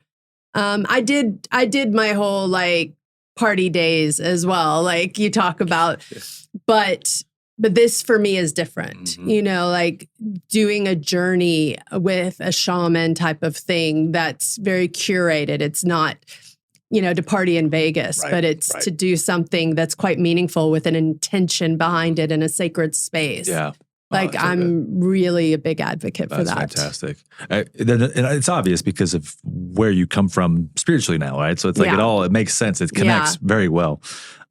I did my whole like party days as well, like you talk about, but this for me is different, like doing a journey with a shaman type of thing that's very curated. It's not, to party in Vegas, but it's to do something that's quite meaningful with an intention behind it in a sacred space. Yeah. Like I'm really a big advocate for that. That's fantastic. And it's obvious because of where you come from spiritually now, right? So it's like it makes sense. It connects very well.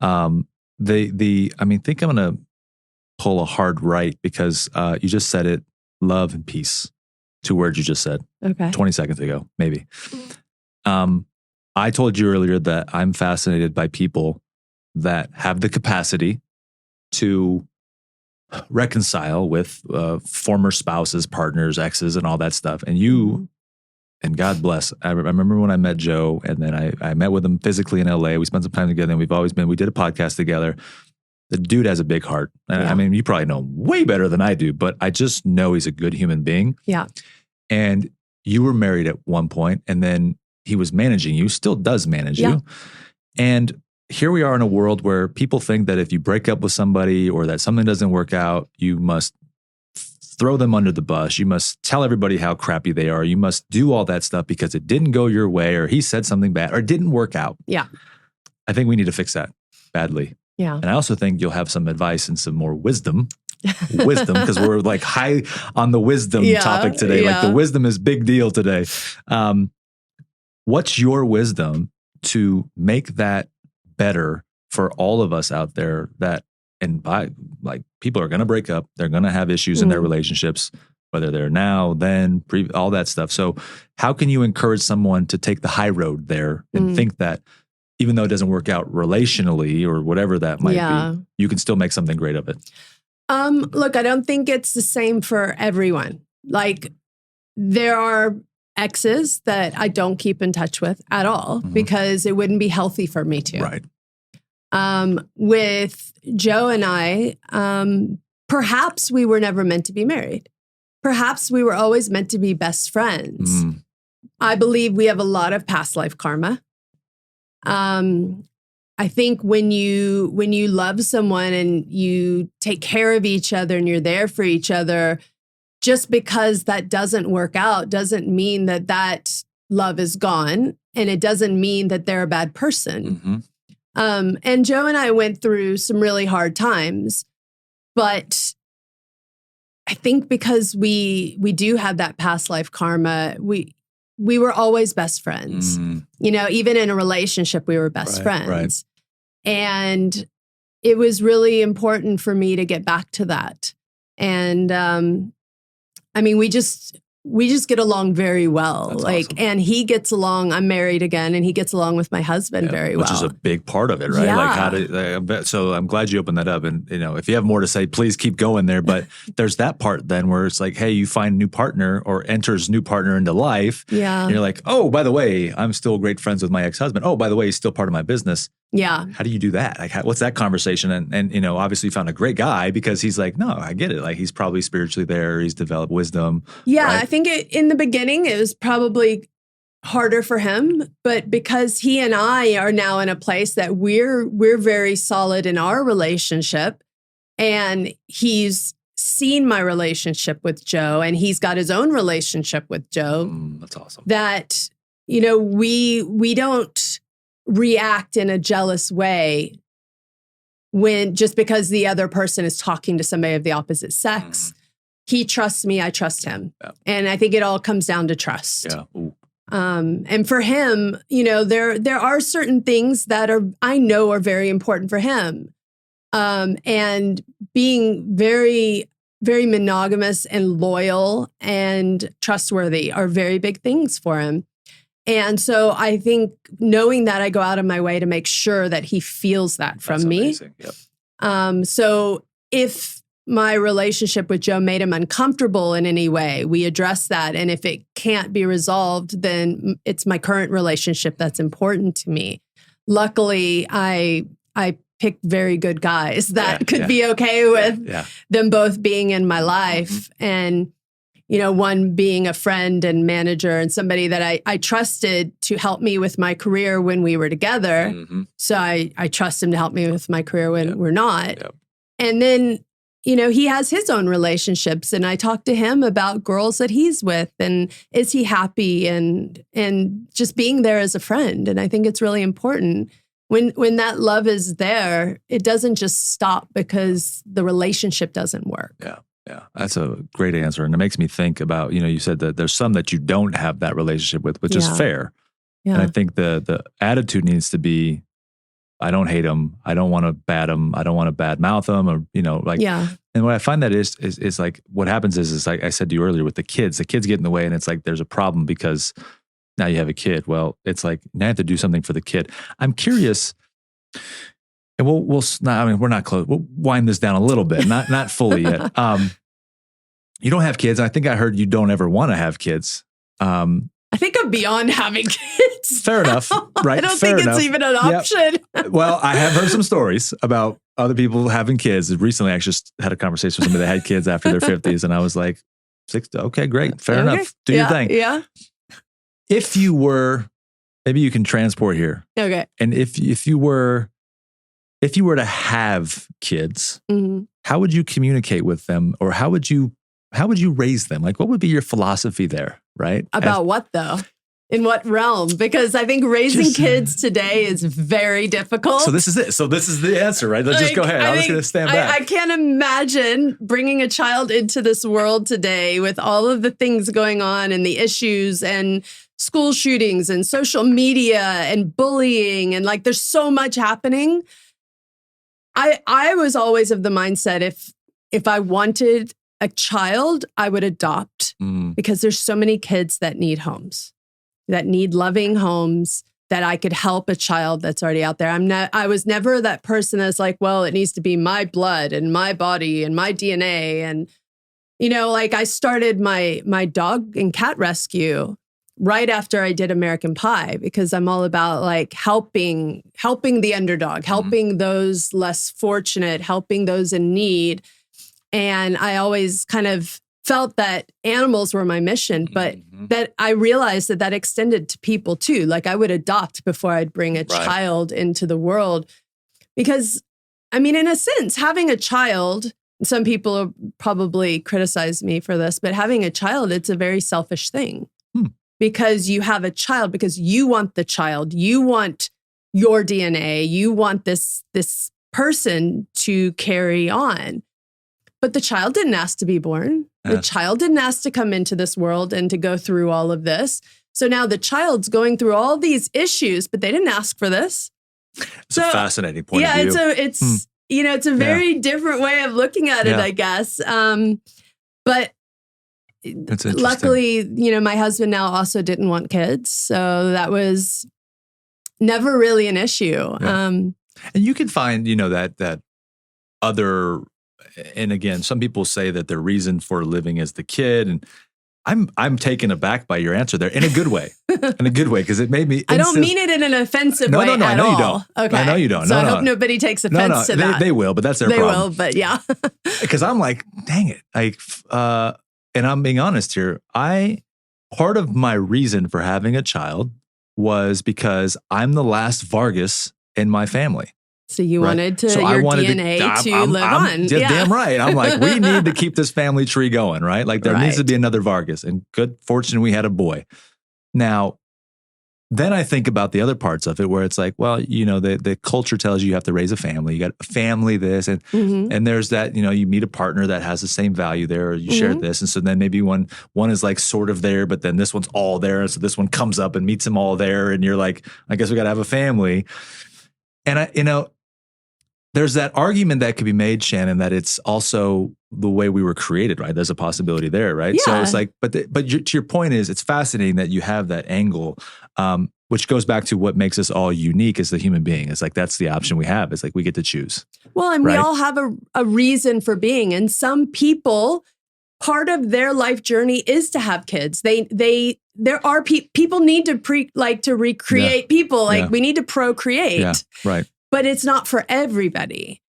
I think I'm going to pull a hard right because you just said it, love and peace. 2 words you just said. Okay. 20 seconds ago, maybe. I told you earlier that I'm fascinated by people that have the capacity to reconcile with former spouses, partners, exes, and all that stuff. And you, and God bless, I remember when I met Joe, and then I met with him physically in LA. We spent some time together, and we did a podcast together. The dude has a big heart. I mean, you probably know him way better than I do, but I just know he's a good human being. Yeah. And you were married at one point, and then he was managing you, still does manage you. And here we are in a world where people think that if you break up with somebody or that something doesn't work out, you must throw them under the bus. You must tell everybody how crappy they are. You must do all that stuff because it didn't go your way or he said something bad or it didn't work out. Yeah. I think we need to fix that badly. Yeah. And I also think you'll have some advice and some more wisdom, because we're like high on the wisdom topic today. Yeah. Like the wisdom is big deal today. What's your wisdom to make that better for all of us out there people are going to break up. They're going to have issues in their relationships, whether they're now, then, all that stuff. So how can you encourage someone to take the high road there and think that even though it doesn't work out relationally or whatever that might be, you can still make something great of it? Look, I don't think it's the same for everyone. Like there are exes that I don't keep in touch with at all because it wouldn't be healthy for me to. Right. With Joe and I, perhaps we were never meant to be married. Perhaps we were always meant to be best friends. I believe we have a lot of past life karma. I think when you love someone and you take care of each other and you're there for each other, just because that doesn't work out doesn't mean that love is gone, and it doesn't mean that they're a bad person. And Joe and I went through some really hard times, but I think because we do have that past life karma, we were always best friends. You know, even in a relationship, we were best friends. Right. And it was really important for me to get back to that. And I mean, we just get along very well. That's awesome. And he gets along, I'm married again, and he gets along with my husband very well. Which is a big part of it, right? Yeah. So I'm glad you opened that up. And, you know, if you have more to say, please keep going there. But there's that part then where it's like, hey, you find a new partner or enters new partner into life. Yeah. And you're like, oh, by the way, I'm still great friends with my ex-husband. Oh, by the way, he's still part of my business. Yeah. How do you do that? Like, what's that conversation? And, you know, obviously you found a great guy because he's like, no, I get it. Like, he's probably spiritually there. He's developed wisdom. Yeah. Right? I think in the beginning, it was probably harder for him, but because he and I are now in a place that we're very solid in our relationship, and he's seen my relationship with Joe, and he's got his own relationship with Joe. That's awesome. That, you know, we don't react in a jealous way when just because the other person is talking to somebody of the opposite sex. He trusts me, I trust him. Yeah. And I think it all comes down to trust. Yeah. Ooh. And for him, you know, there are certain things that I know are very important for him. And being very, very monogamous and loyal and trustworthy are very big things for him. And so I think knowing that, I go out of my way to make sure that he feels that from me. Amazing. Yep. So if my relationship with Joe made him uncomfortable in any way, we address that. And if it can't be resolved, then it's my current relationship that's important to me. Luckily, I picked very good guys that could be okay with them both being in my life. And, you know, one being a friend and manager and somebody that I trusted to help me with my career when we were together. So I trust him to help me with my career when we're not. And then, you know, he has his own relationships, and I talk to him about girls that he's with, and is he happy, and just being there as a friend. And I think it's really important when that love is there, it doesn't just stop because the relationship doesn't work. Yeah. Yeah, that's a great answer. And it makes me think about, you know, you said that there's some that you don't have that relationship with, which is fair. Yeah. And I think the attitude needs to be, I don't hate him. I don't want to bat him. I don't want to bad mouth him, or, you know, like, and what I find that is like, what happens is like I said to you earlier with the kids get in the way, and it's like, there's a problem because now you have a kid. Well, it's like, now you have to do something for the kid. I'm curious, and we'll I mean, we're not close. We'll wind this down a little bit, not fully yet. You don't have kids. I think I heard you don't ever want to have kids. I think I'm beyond having kids. Fair enough, right? I don't think it's even an option. Yep. Well, I have heard some stories about other people having kids. Recently, I just had a conversation with somebody that had kids after their 50s, and I was like, 60, okay, great, fair enough. Do your thing. Yeah. If you were, maybe you can transport here. Okay. And if you were to have kids, how would you communicate with them, or how would you raise them? Like, what would be your philosophy there, right? About what though? In what realm? Because I think raising kids today is very difficult. So this is it. So this is the answer, right? Let's just go ahead. I was going to stand back. I can't imagine bringing a child into this world today with all of the things going on and the issues and school shootings and social media and bullying. And like, there's so much happening. I was always of the mindset, if I wanted a child, I would adopt, because there's so many kids that need homes, that need loving homes, that I could help a child that's already out there. I was never that person that's like, well, it needs to be my blood and my body and my DNA. And, you know, like I started my dog and cat rescue right after I did American Pie, because I'm all about like helping the underdog, helping those less fortunate, helping those in need. And I always kind of felt that animals were my mission, but that I realized that extended to people too. Like I would adopt before I'd bring a child into the world. Because, I mean, in a sense, having a child, some people probably criticize me for this, but having a child, it's a very selfish thing. Because you have a child, because you want the child, you want your DNA, you want this person to carry on. But the child didn't ask to be born. The child didn't ask to come into this world and to go through all of this. So now the child's going through all these issues, but they didn't ask for this. It's a fascinating point of view. It's a very different way of looking at it, I guess. But luckily, my husband now also didn't want kids. So that was never really an issue. Yeah. And you can find, that other, and again, some people say that the reason for living is the kid. And I'm taken aback by your answer there in a good way. Because it made me. I don't mean it in an offensive way at all. I know you don't. Okay. I know you don't. So I hope nobody takes offense to that. They will, but that's their problem. They will, but yeah. Because I'm like, dang it. And I'm being honest here. Part of my reason for having a child was because I'm the last Vargas in my family. So you wanted your DNA to live on. Damn right. I'm like, we need to keep this family tree going, right? Like there needs to be another Vargas. And good fortune we had a boy. Now, then I think about the other parts of it where it's like, well, the culture tells you have to raise a family. You got a family this and there's that, you meet a partner that has the same value there or you share this. And so then maybe one is like sort of there, but then this one's all there. And so this one comes up and meets them all there. And you're like, I guess we got to have a family. And there's that argument that could be made, Shannon, that it's also the way we were created, right? There's a possibility there, right? Yeah. So it's like, but to your point is, it's fascinating that you have that angle, which goes back to what makes us all unique as the human being. It's like, that's the option we have. It's like, we get to choose. Well, and we all have a reason for being. And some people, part of their life journey is to have kids. There are people need to recreate people. Like we need to procreate. Yeah, right. But it's not for everybody.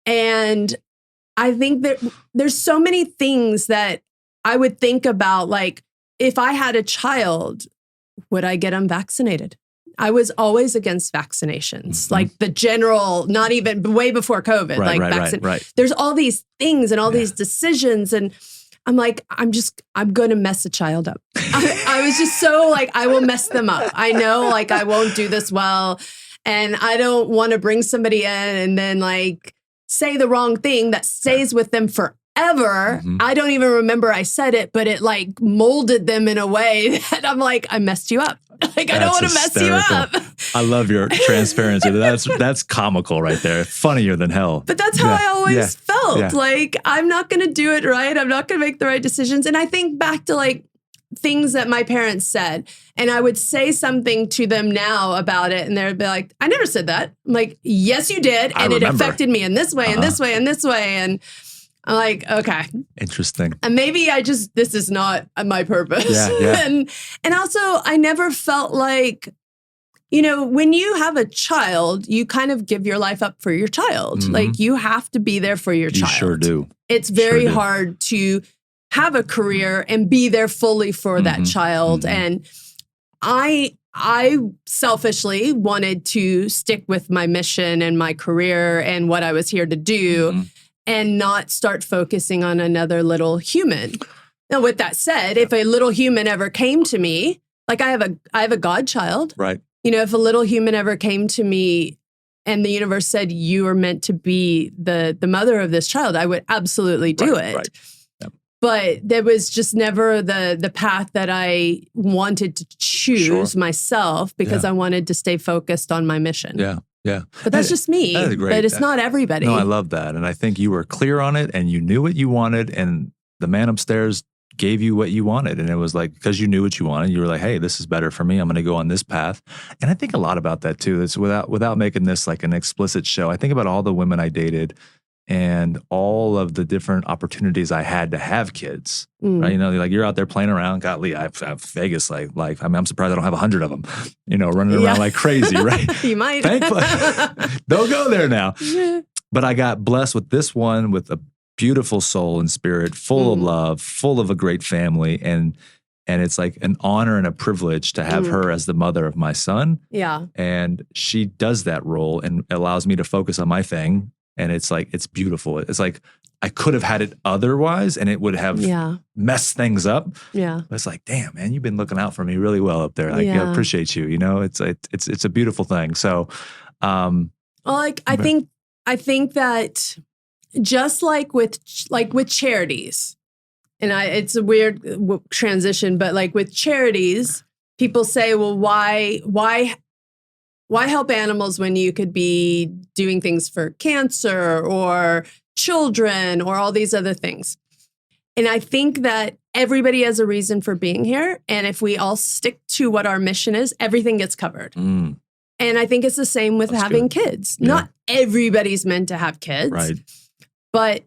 And I think that there's so many things that I would think about, like, if I had a child, would I get unvaccinated? I was always against vaccinations, like the general, not even way before COVID, right. There's all these things and all these decisions. And I'm like, I'm going to mess a child up. I was just so like, I will mess them up. I know, like, I won't do this well. And I don't want to bring somebody in and then like say the wrong thing that stays with them forever. I don't even remember I said it, but it like molded them in a way that I'm like, I messed you up. Like, I don't want to mess you up. I love your transparency. That's comical right there. Funnier than hell. But that's how I always felt. Yeah. Like, I'm not going to do it right. I'm not going to make the right decisions. And I think back to like things that my parents said, and I would say something to them now about it, and they'd be like, I never said that. I'm like, yes, you did. And it affected me in this way, and this way, and this way. And I'm like, okay. Interesting. And maybe this is not my purpose. Yeah. and also, I never felt like, when you have a child, you kind of give your life up for your child. Like, you have to be there for your child. You sure do. It's very hard to have a career and be there fully for that child. And I selfishly wanted to stick with my mission and my career and what I was here to do and not start focusing on another little human. Now, with that said, if a little human ever came to me, like I have a godchild. Right. If a little human ever came to me and the universe said, you are meant to be the mother of this child, I would absolutely do it. Right. But there was just never the path that I wanted to choose myself because I wanted to stay focused on my mission. Yeah. But that's just me. That is great. But it's not everybody. No, I love that. And I think you were clear on it and you knew what you wanted and the man upstairs gave you what you wanted. And it was like, because you knew what you wanted, you were like, hey, this is better for me. I'm going to go on this path. And I think a lot about that too. It's without making this like an explicit show. I think about all the women I dated and all of the different opportunities I had to have kids, right? Like you're out there playing around. Golly, I have Vegas. Like, I'm surprised I don't have 100 of them, running around like crazy, right? You might. Thankfully, don't go there now. But I got blessed with this one with a beautiful soul and spirit, full of love, full of a great family. And it's like an honor and a privilege to have her as the mother of my son. Yeah. And she does that role and allows me to focus on my thing. And it's like, it's beautiful. It's like, I could have had it otherwise and it would have messed things up. Yeah. But it's like, damn, man, you've been looking out for me really well up there. Like, I appreciate you. You know, it's a beautiful thing. So, well, like, I think that just like with charities, and it's a weird transition, but like with charities, people say, well, why help animals when you could be doing things for cancer or children or all these other things? And I think that everybody has a reason for being here. And if we all stick to what our mission is, everything gets covered. And I think it's the same with having kids. Yeah. Not everybody's meant to have kids. Right. But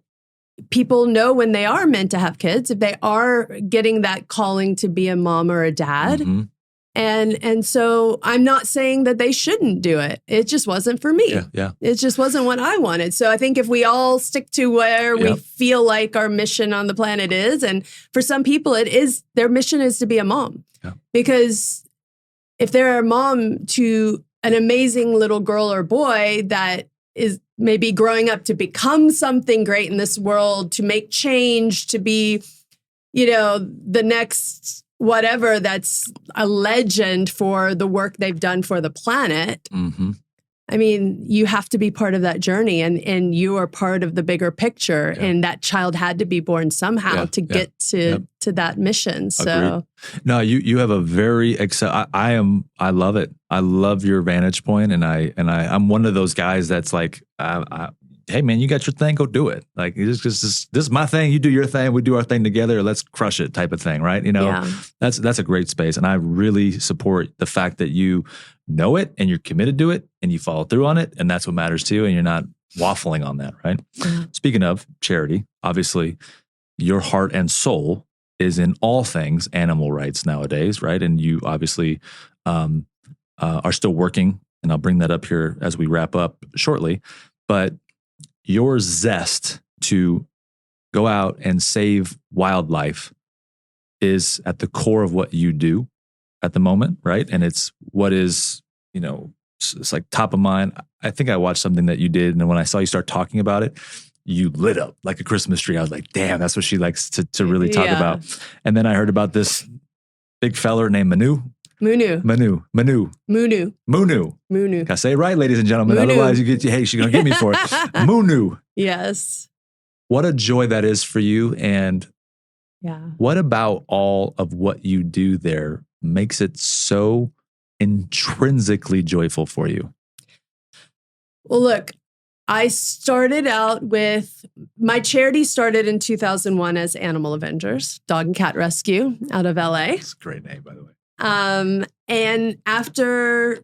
people know when they are meant to have kids, if they are getting that calling to be a mom or a dad. And so I'm not saying that they shouldn't do it. It just wasn't for me. Yeah. It just wasn't what I wanted. So I think if we all stick to where we feel like our mission on the planet is, and for some people their mission is to be a mom. Yeah. Because if they're a mom to an amazing little girl or boy that is maybe growing up to become something great in this world, to make change, to be, the next whatever that's a legend for the work they've done for the planet. I mean, you have to be part of that journey and you are part of the bigger picture. And that child had to be born somehow to get to that mission. So no, you have a very I love it. I love your vantage point. And I'm one of those guys that's like, hey man, you got your thing, go do it. Like this is my thing, you do your thing, we do our thing together, let's crush it type of thing, right? That's a great space. And I really support the fact that you know it and you're committed to it and you follow through on it. And that's what matters to you. And you're not waffling on that, right? Speaking of charity, obviously your heart and soul is in all things animal rights nowadays, right? And you obviously are still working, and I'll bring that up here as we wrap up shortly. But your zest to go out and save wildlife is at the core of what you do at the moment, right? And it's what is, it's like top of mind. I think I watched something that you did, and when I saw you start talking about it, you lit up like a Christmas tree. I was like, damn, that's what she likes to really talk about. And then I heard about this big feller named Manu. Can I say it right, ladies and gentlemen? Munu. Otherwise, she's going to get me for it. Munu. Yes. What a joy that is for you. And what about all of what you do there makes it so intrinsically joyful for you? Well, look, I started out with, my charity started in 2001 as Animal Avengers, dog and cat rescue out of LA. It's a great name, by the way. And after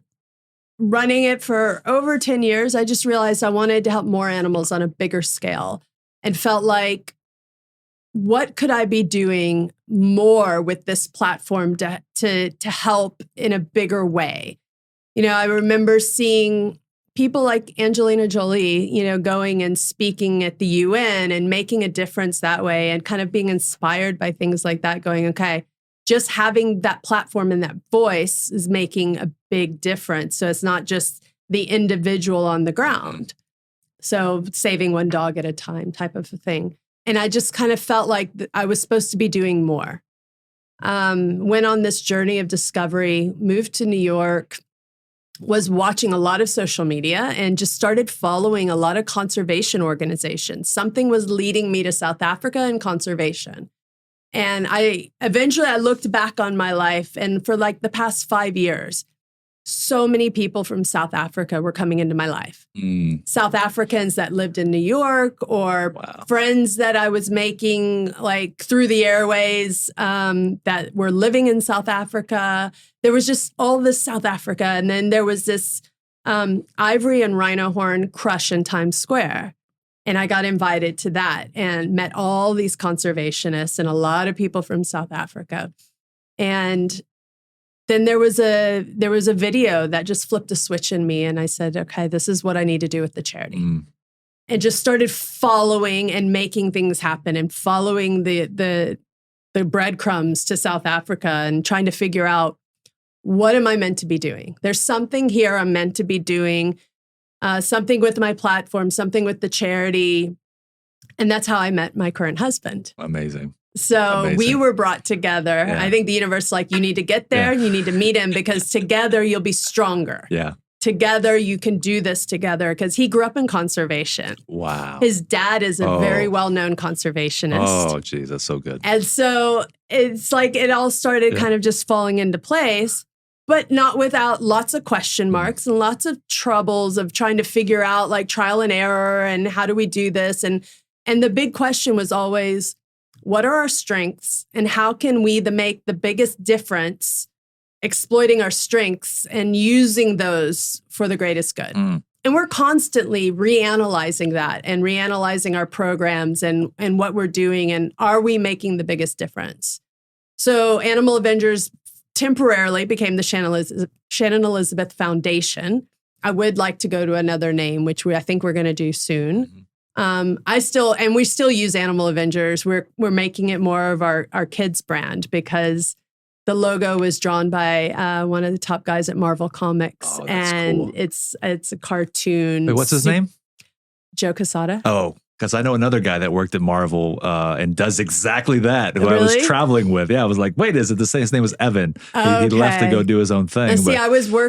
running it for over 10 years, I just realized I wanted to help more animals on a bigger scale and felt like, what could I be doing more with this platform to help in a bigger way? I remember seeing people like Angelina Jolie, going and speaking at the UN and making a difference that way and kind of being inspired by things like that, going, okay, just having that platform and that voice is making a big difference. So it's not just the individual on the ground. So saving one dog at a time type of a thing. And I just kind of felt like I was supposed to be doing more. Went on this journey of discovery, moved to New York, was watching a lot of social media and just started following a lot of conservation organizations. Something was leading me to South Africa and conservation. And eventually I looked back on my life, and for like the past 5 years, so many people from South Africa were coming into my life. South Africans that lived in New York, or friends that I was making like through the airways that were living in South Africa. There was just all this South Africa. And then there was this ivory and rhino horn crush in Times Square. And I got invited to that and met all these conservationists and a lot of people from South Africa. And then there was a video that just flipped a switch in me. And I said, okay, this is what I need to do with the charity. and just started following and making things happen and following the breadcrumbs to South Africa and trying to figure out, what am I meant to be doing? There's something here I'm meant to be doing, something with my platform, something with the charity. And that's how I met my current husband. Amazing. So we were brought together. Yeah. I think the universe is like, you need to get there, you need to meet him, because together you'll be stronger. Yeah. Together you can do this together, because he grew up in conservation. Wow. His dad is a very well-known conservationist. Oh, geez, that's so good. And so it's like it all started kind of just falling into place, but not without lots of question marks and lots of troubles of trying to figure out like trial and error and how do we do this? And the big question was always, what are our strengths and how can we make the biggest difference exploiting our strengths and using those for the greatest good? And we're constantly reanalyzing that and reanalyzing our programs and what we're doing and are we making the biggest difference? So Animal Avengers temporarily became the Shannon Elizabeth Foundation. I would like to go to another name, which I think we're going to do soon. We still use Animal Avengers. We're making it more of our kids brand, because the logo was drawn by one of the top guys at Marvel Comics, and cool. It's a cartoon. Wait, what's his name? Joe Quesada. Oh, because I know another guy that worked at Marvel and does exactly that, who I was traveling with. Yeah, I was like, wait, is it the same? His name was Evan. Okay. He left to go do his own thing. And see,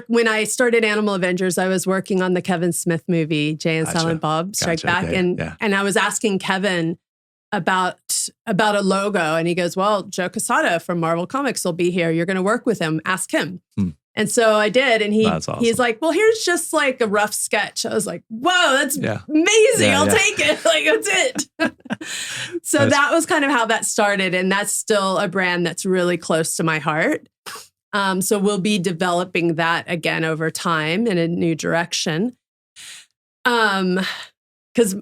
when I started Animal Avengers, I was working on the Kevin Smith movie, Jay and Silent Bob Strike Back. Okay. And I was asking Kevin about a logo, and he goes, well, Joe Quesada from Marvel Comics will be here. You're going to work with him. Ask him. And so I did. And he's like, well, here's just like a rough sketch. I was like, whoa, that's amazing. I'll take it. Like, that's it. So that was kind of how that started. And that's still a brand that's really close to my heart. So we'll be developing that again over time in a new direction. Because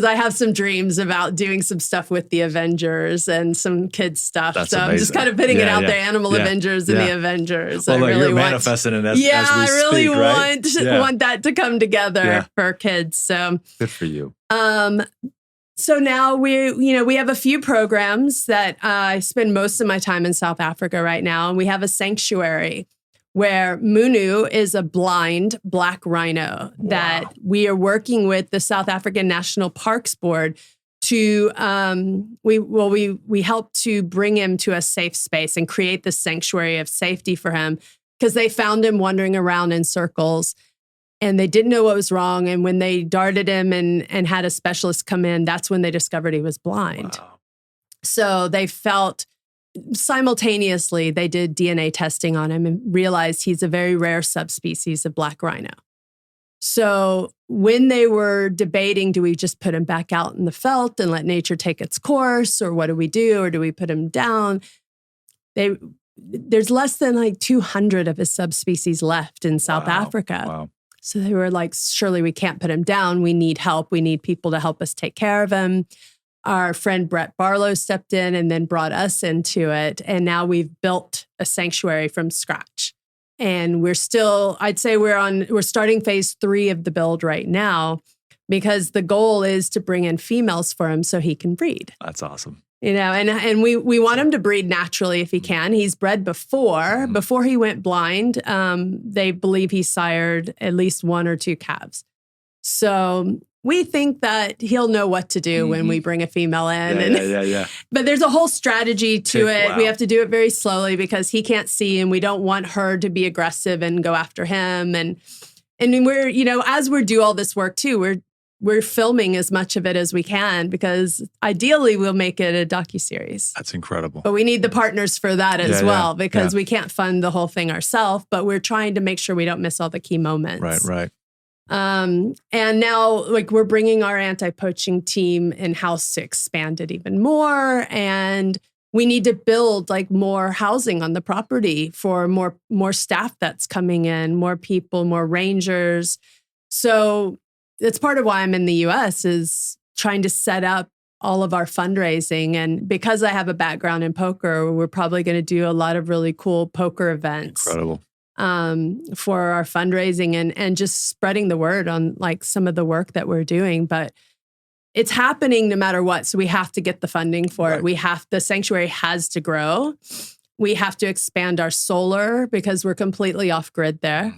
I have some dreams about doing some stuff with the Avengers and some kids stuff. That's amazing. I'm just kind of putting it out there, Animal Avengers and the Avengers. Well, you're manifesting it as we speak, I really want that to come together for kids. So good for you. So now we have a few programs that I spend most of my time in South Africa right now, and we have a sanctuary where Munu is a blind black rhino that we are working with the South African National Parks Board to, we help to bring him to a safe space and create the sanctuary of safety for him, because they found him wandering around in circles and they didn't know what was wrong. And when they darted him and had a specialist come in, that's when they discovered he was blind. Wow. So they felt simultaneously, they did DNA testing on him and realized he's a very rare subspecies of black rhino. So when they were debating, do we just put him back out in the veldt and let nature take its course, or what do we do, or do we put him down? There's less than like 200 of his subspecies left in South Africa. Wow. So they were like, surely we can't put him down. We need help. We need people to help us take care of him. Our friend Brett Barlow stepped in and then brought us into it. And now we've built a sanctuary from scratch. And we're still, I'd say we're starting phase 3 of the build right now, because the goal is to bring in females for him so he can breed. That's awesome. And we want him to breed naturally if he can. He's bred before he went blind. They believe he sired at least 1 or 2 calves. So we think that he'll know what to do when we bring a female in. Yeah. But there's a whole strategy to it. Wow. We have to do it very slowly because he can't see, and we don't want her to be aggressive and go after him. And we're, as we do all this work too, we're filming as much of it as we can, because ideally we'll make it a docuseries. That's incredible. But we need the partners for that as well, because we can't fund the whole thing ourselves, but we're trying to make sure we don't miss all the key moments. Right. And now, we're bringing our anti-poaching team in-house to expand it even more. And we need to build more housing on the property for more staff that's coming in, more people, more rangers. So that's part of why I'm in the US, is trying to set up all of our fundraising. And because I have a background in poker, we're probably going to do a lot of really cool poker events. Incredible. for our fundraising and just spreading the word on like some of the work that we're doing. But it's happening no matter what. So we have to get the funding for it. The sanctuary has to grow. We have to expand our solar because we're completely off grid there.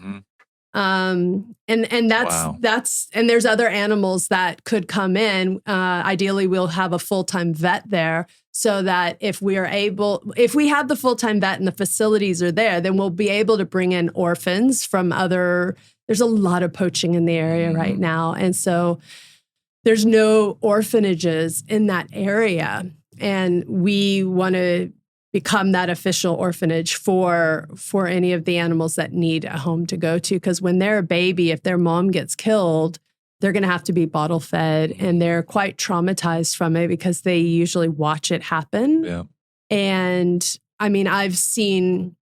And there's other animals that could come in. Ideally, we'll have a full-time vet there so that if we have the full-time vet and the facilities are there, then we'll be able to bring in orphans from there's a lot of poaching in the area right now. And so there's no orphanages in that area. And we want to become that official orphanage for any of the animals that need a home to go to. Because when they're a baby, if their mom gets killed, they're going to have to be bottle fed. And they're quite traumatized from it because they usually watch it happen. Yeah. And I mean, I've seen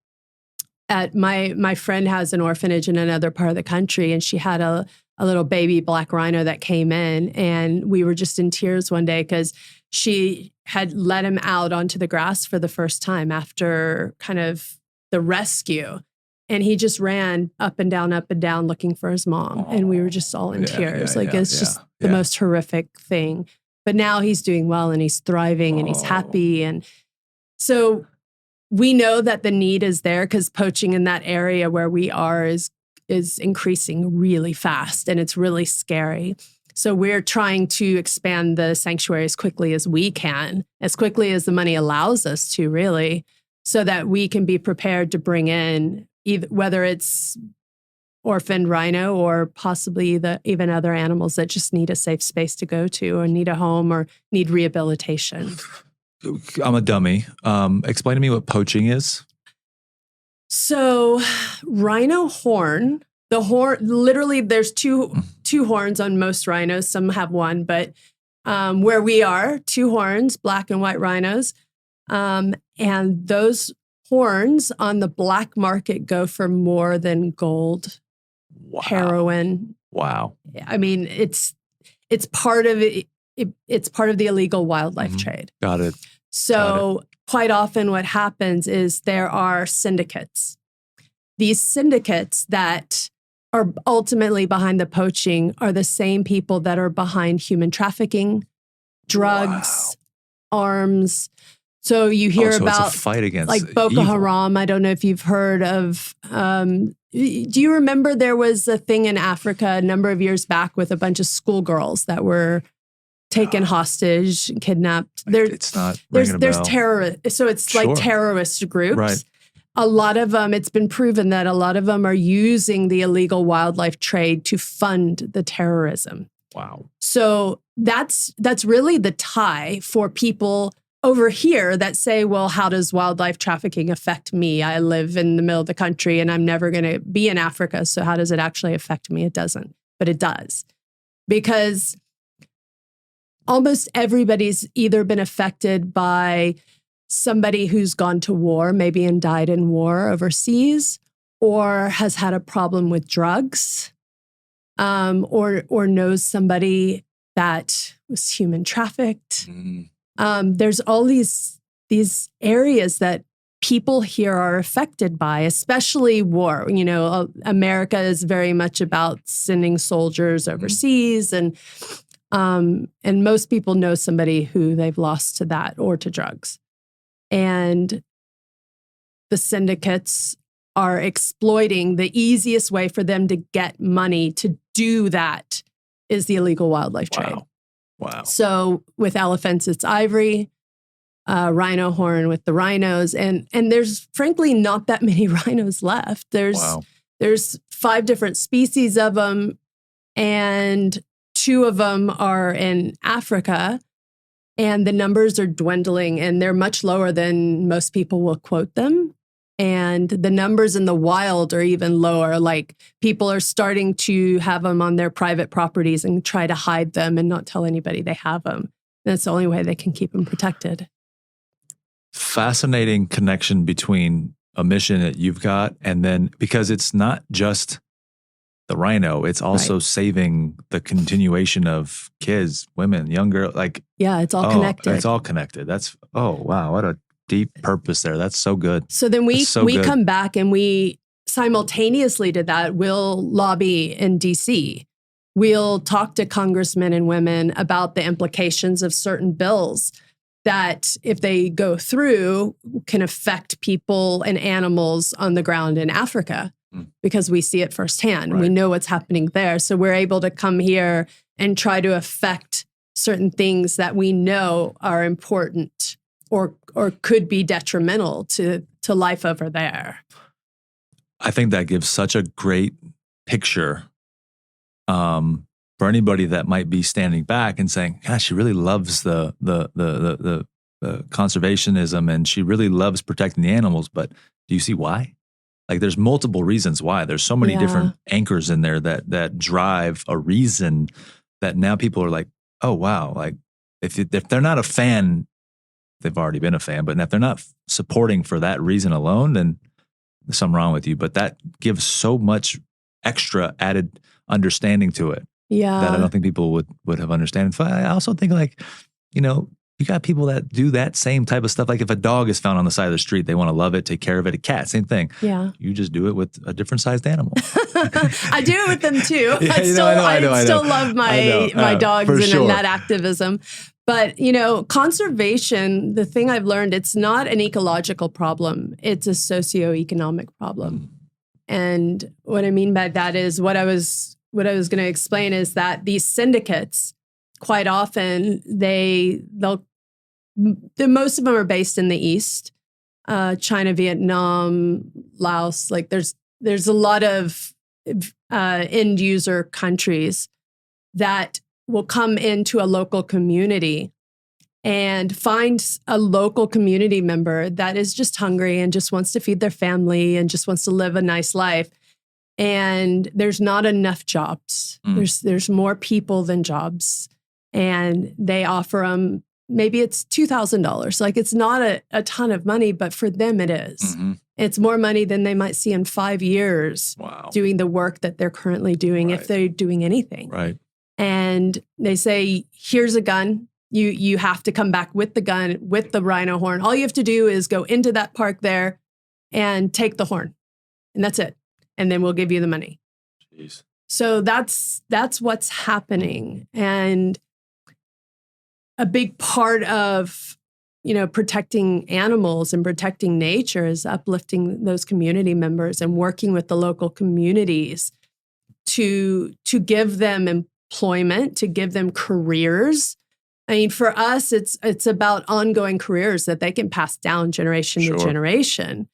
my friend has an orphanage in another part of the country, and she had a little baby black rhino that came in, and we were just in tears one day because she had let him out onto the grass for the first time after kind of the rescue. And he just ran up and down looking for his mom. And we were just all in tears. It's just the most horrific thing. But now he's doing well and he's thriving and he's happy. And so we know that the need is there because poaching in that area where we are is increasing really fast, and it's really scary. So we're trying to expand the sanctuary as quickly as we can, as quickly as the money allows us to, really, so that we can be prepared to bring in whether it's orphaned rhino or possibly even other animals that just need a safe space to go to or need a home or need rehabilitation. I'm a dummy. Explain to me what poaching is. So rhino horn, literally there's two horns on most rhinos. Some have one, but where we are, 2 horns, black and white rhinos. And those horns on the black market go for more than gold, heroin. Wow. I mean, it's part of it. It's part of the illegal wildlife trade. Got it. So quite often what happens is there are syndicates. These syndicates that are ultimately behind the poaching are the same people that are behind human trafficking, drugs, arms. So you hear about it's a fight against like Boko evil. Haram. I don't know if you've heard of. Do you remember there was a thing in Africa a number of years back with a bunch of schoolgirls that were taken hostage, kidnapped? It's not. There's terrorist. So it's like terrorist groups. Right. A lot of them, it's been proven that a lot of them are using the illegal wildlife trade to fund the terrorism. Wow. So that's really the tie for people over here that say, well, how does wildlife trafficking affect me? I live in the middle of the country and I'm never going to be in Africa. So how does it actually affect me? It doesn't, but it does. Because almost everybody's either been affected by somebody who's gone to war, maybe and died in war overseas, or has had a problem with drugs, or knows somebody that was human trafficked. There's all these areas that people here are affected by, especially war. You know, America is very much about sending soldiers overseas, and most people know somebody who they've lost to that or to drugs. And the syndicates are exploiting the easiest way for them to get money to do that is the illegal wildlife trade. Wow. So with elephants, it's ivory, rhino horn with the rhinos. And there's frankly not that many rhinos left. There's 5 different species of them, and 2 of them are in Africa. And the numbers are dwindling, and they're much lower than most people will quote them. And the numbers in the wild are even lower. Like, people are starting to have them on their private properties and try to hide them and not tell anybody they have them. And that's the only way they can keep them protected. Fascinating connection between a mission that you've got, and then, because it's not just the rhino, it's also saving the continuation of kids, women, young girls. It's all connected. It's all connected. Wow, what a deep purpose there. That's so good. So then we come back and we simultaneously to that, we'll lobby in DC. We'll talk to congressmen and women about the implications of certain bills that, if they go through, can affect people and animals on the ground in Africa, because we see it firsthand. Right. We know what's happening there. So we're able to come here and try to affect certain things that we know are important or could be detrimental to life over there. I think that gives such a great picture for anybody that might be standing back and saying, gosh, she really loves the conservationism, and she really loves protecting the animals, but do you see why? Like, there's multiple reasons why. There's so many different anchors in there that drive a reason that now people are like, oh, wow. Like, if they're not a fan, they've already been a fan, but if they're not supporting for that reason alone, then there's something wrong with you. But that gives so much extra added understanding to it that I don't think people would have understood. I also think, like, you know, you got people that do that same type of stuff. Like, if a dog is found on the side of the street, they want to love it, take care of it. A cat, same thing. Yeah. You just do it with a different sized animal. I do it with them too. I still love my dogs and that activism. But, you know, conservation, the thing I've learned, it's not an ecological problem. It's a socioeconomic problem. And what I mean by that is what I was going to explain is that these syndicates, quite often, most of them are based in the East, China, Vietnam, Laos. Like, there's a lot of end user countries that will come into a local community and find a local community member that is just hungry and just wants to feed their family and just wants to live a nice life. And there's not enough jobs. There's more people than jobs. And they offer them, maybe it's $2,000. Like, it's not a ton of money, but for them it is. Mm-hmm. It's more money than they might see in 5 years doing the work that they're currently doing, if they're doing anything. Right. And they say, here's a gun. You have to come back with the gun, with the rhino horn. All you have to do is go into that park there and take the horn. And that's it. And then we'll give you the money. Jeez. So that's what's happening. And a big part of, you know, protecting animals and protecting nature is uplifting those community members and working with the local communities to give them employment, to give them careers. I mean, for us, it's about ongoing careers that they can pass down generation to generation.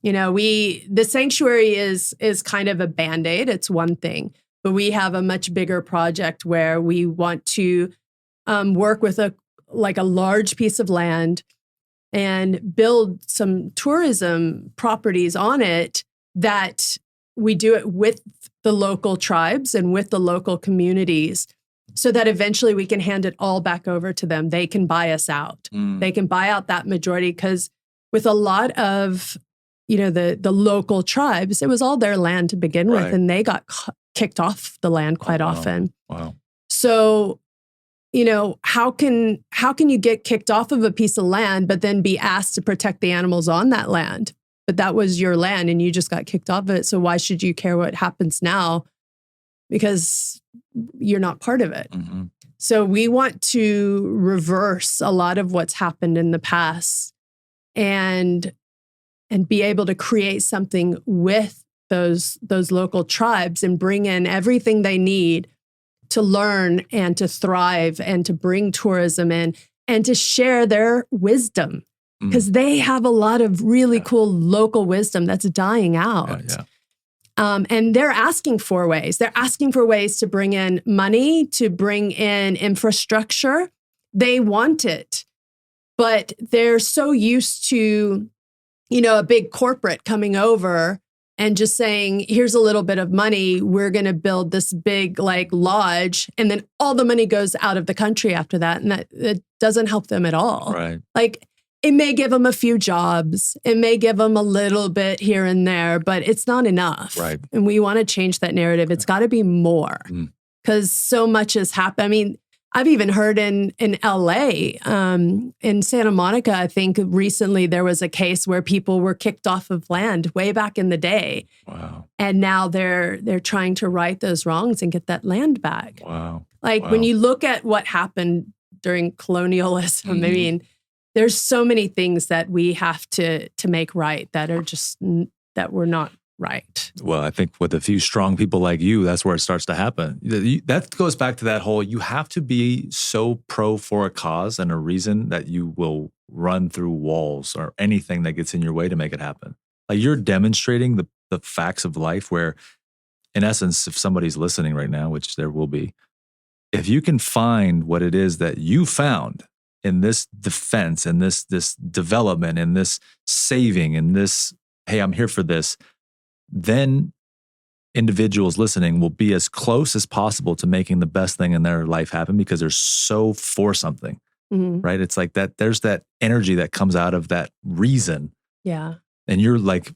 You know, the sanctuary is kind of a Band-Aid. It's one thing, but we have a much bigger project where we want to work with a large piece of land and build some tourism properties on it, that we do it with the local tribes and with the local communities, so that eventually we can hand it all back over to them. They can buy us out. They can buy out that majority, because with a lot of, you know, the local tribes, it was all their land to begin with, and they got kicked off the land quite often. Wow. So, you know, how can you get kicked off of a piece of land, but then be asked to protect the animals on that land? But that was your land and you just got kicked off of it. So why should you care what happens now? Because you're not part of it. Mm-hmm. So we want to reverse a lot of what's happened in the past and be able to create something with those local tribes and bring in everything they need to learn and to thrive and to bring tourism in and to share their wisdom, because they have a lot of really cool local wisdom that's dying out. And they're asking for ways. They're asking for ways to bring in money, to bring in infrastructure. They want it, but they're so used to, you know, a big corporate coming over and just saying, here's a little bit of money. We're going to build this big lodge. And then all the money goes out of the country after that. And that doesn't help them at all. Right. It may give them a few jobs. It may give them a little bit here and there, but it's not enough. Right. And we want to change that narrative. It's got to be more, because so much has happened. I mean, I've even heard in LA, in Santa Monica, I think recently there was a case where people were kicked off of land way back in the day. Wow. And now they're trying to right those wrongs and get that land back. Wow. Like when you look at what happened during colonialism, I mean, there's so many things that we have to make right that are just, that we're not right. Well, I think with a few strong people like you, that's where it starts to happen. That goes back to that whole, you have to be so pro for a cause and a reason that you will run through walls or anything that gets in your way to make it happen. Like you're demonstrating the facts of life where, in essence, if somebody's listening right now, which there will be, if you can find what it is that you found in this defense and this development and this saving and this, hey, I'm here for this, then individuals listening will be as close as possible to making the best thing in their life happen because they're so for something, right? It's like that, there's that energy that comes out of that reason. Yeah. And you're like,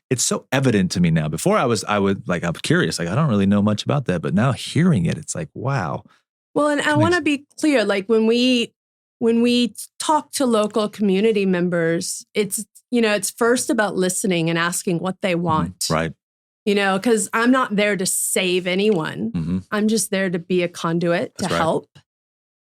it's so evident to me now. Before I'm curious, like, I don't really know much about that, but now hearing it, it's like, wow. Well, and I want to be clear, like when we talk to local community members, it's first about listening and asking what they want. Right. Because I'm not there to save anyone. I'm just there to be a conduit to help.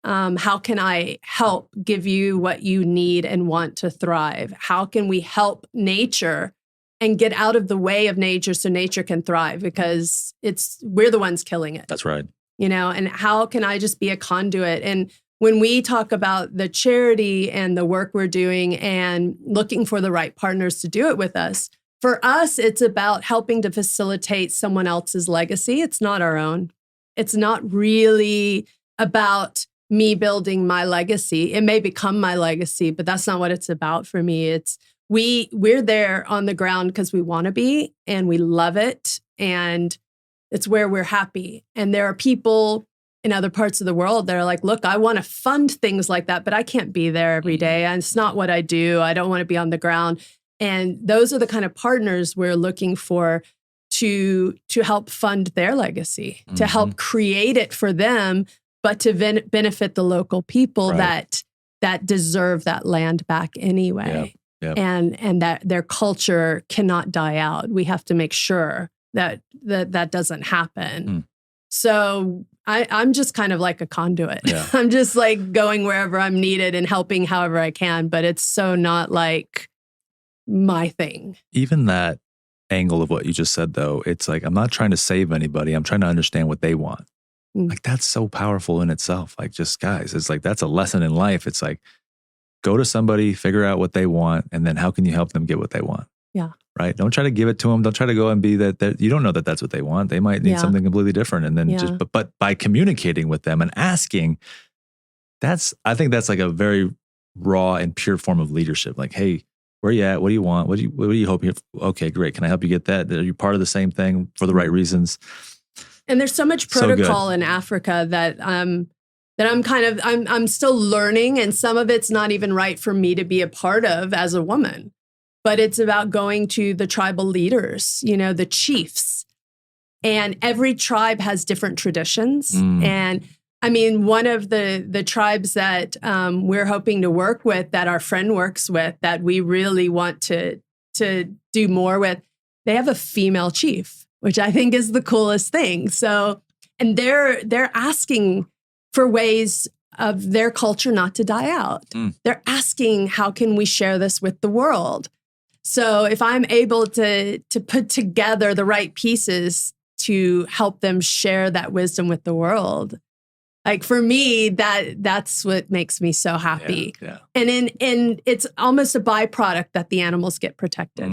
How can I help give you what you need and want to thrive? How can we help nature and get out of the way of nature so nature can thrive? Because we're the ones killing it. That's right. And how can I just be a conduit? And when we talk about the charity and the work we're doing and looking for the right partners to do it with us, for us, it's about helping to facilitate someone else's legacy. It's not our own. It's not really about me building my legacy. It may become my legacy, but that's not what it's about for me. We're there on the ground because we want to be and we love it. And it's where we're happy. And there are people in other parts of the world that are like, look, I want to fund things like that, but I can't be there every day. And it's not what I do. I don't want to be on the ground. And those are the kind of partners we're looking for to help fund their legacy, to help create it for them, but to benefit the local people that deserve that land back anyway. Yep. And that their culture cannot die out. We have to make sure that doesn't happen. So I'm just kind of like a conduit. Yeah. I'm just like going wherever I'm needed and helping however I can, but it's so not like my thing. Even that angle of what you just said, though, it's like, I'm not trying to save anybody. I'm trying to understand what they want. Like, that's so powerful in itself. Like, just guys, it's like, that's a lesson in life. It's like, go to somebody, figure out what they want, and then how can you help them get what they want? Yeah. Right? Don't try to give it to them. Don't try to go and be that you don't know that that's what they want. They might need something completely different. And then but by communicating with them and asking, I think that's like a very raw and pure form of leadership. Like, hey, where are you at? What do you want? What do you hope you Okay, great. Can I help you get that? Are you part of the same thing for the right reasons? And there's so much protocol in Africa that I'm still learning, and some of it's not even right for me to be a part of as a woman. But it's about going to the tribal leaders, the chiefs. And every tribe has different traditions. And I mean, one of the tribes that we're hoping to work with, that our friend works with, that we really want to do more with, they have a female chief, which I think is the coolest thing. So, and they're asking for ways of their culture not to die out. They're asking, how can we share this with the world? So if I'm able to put together the right pieces to help them share that wisdom with the world, like for me, that's what makes me so happy. Yeah. And it's almost a byproduct that the animals get protected.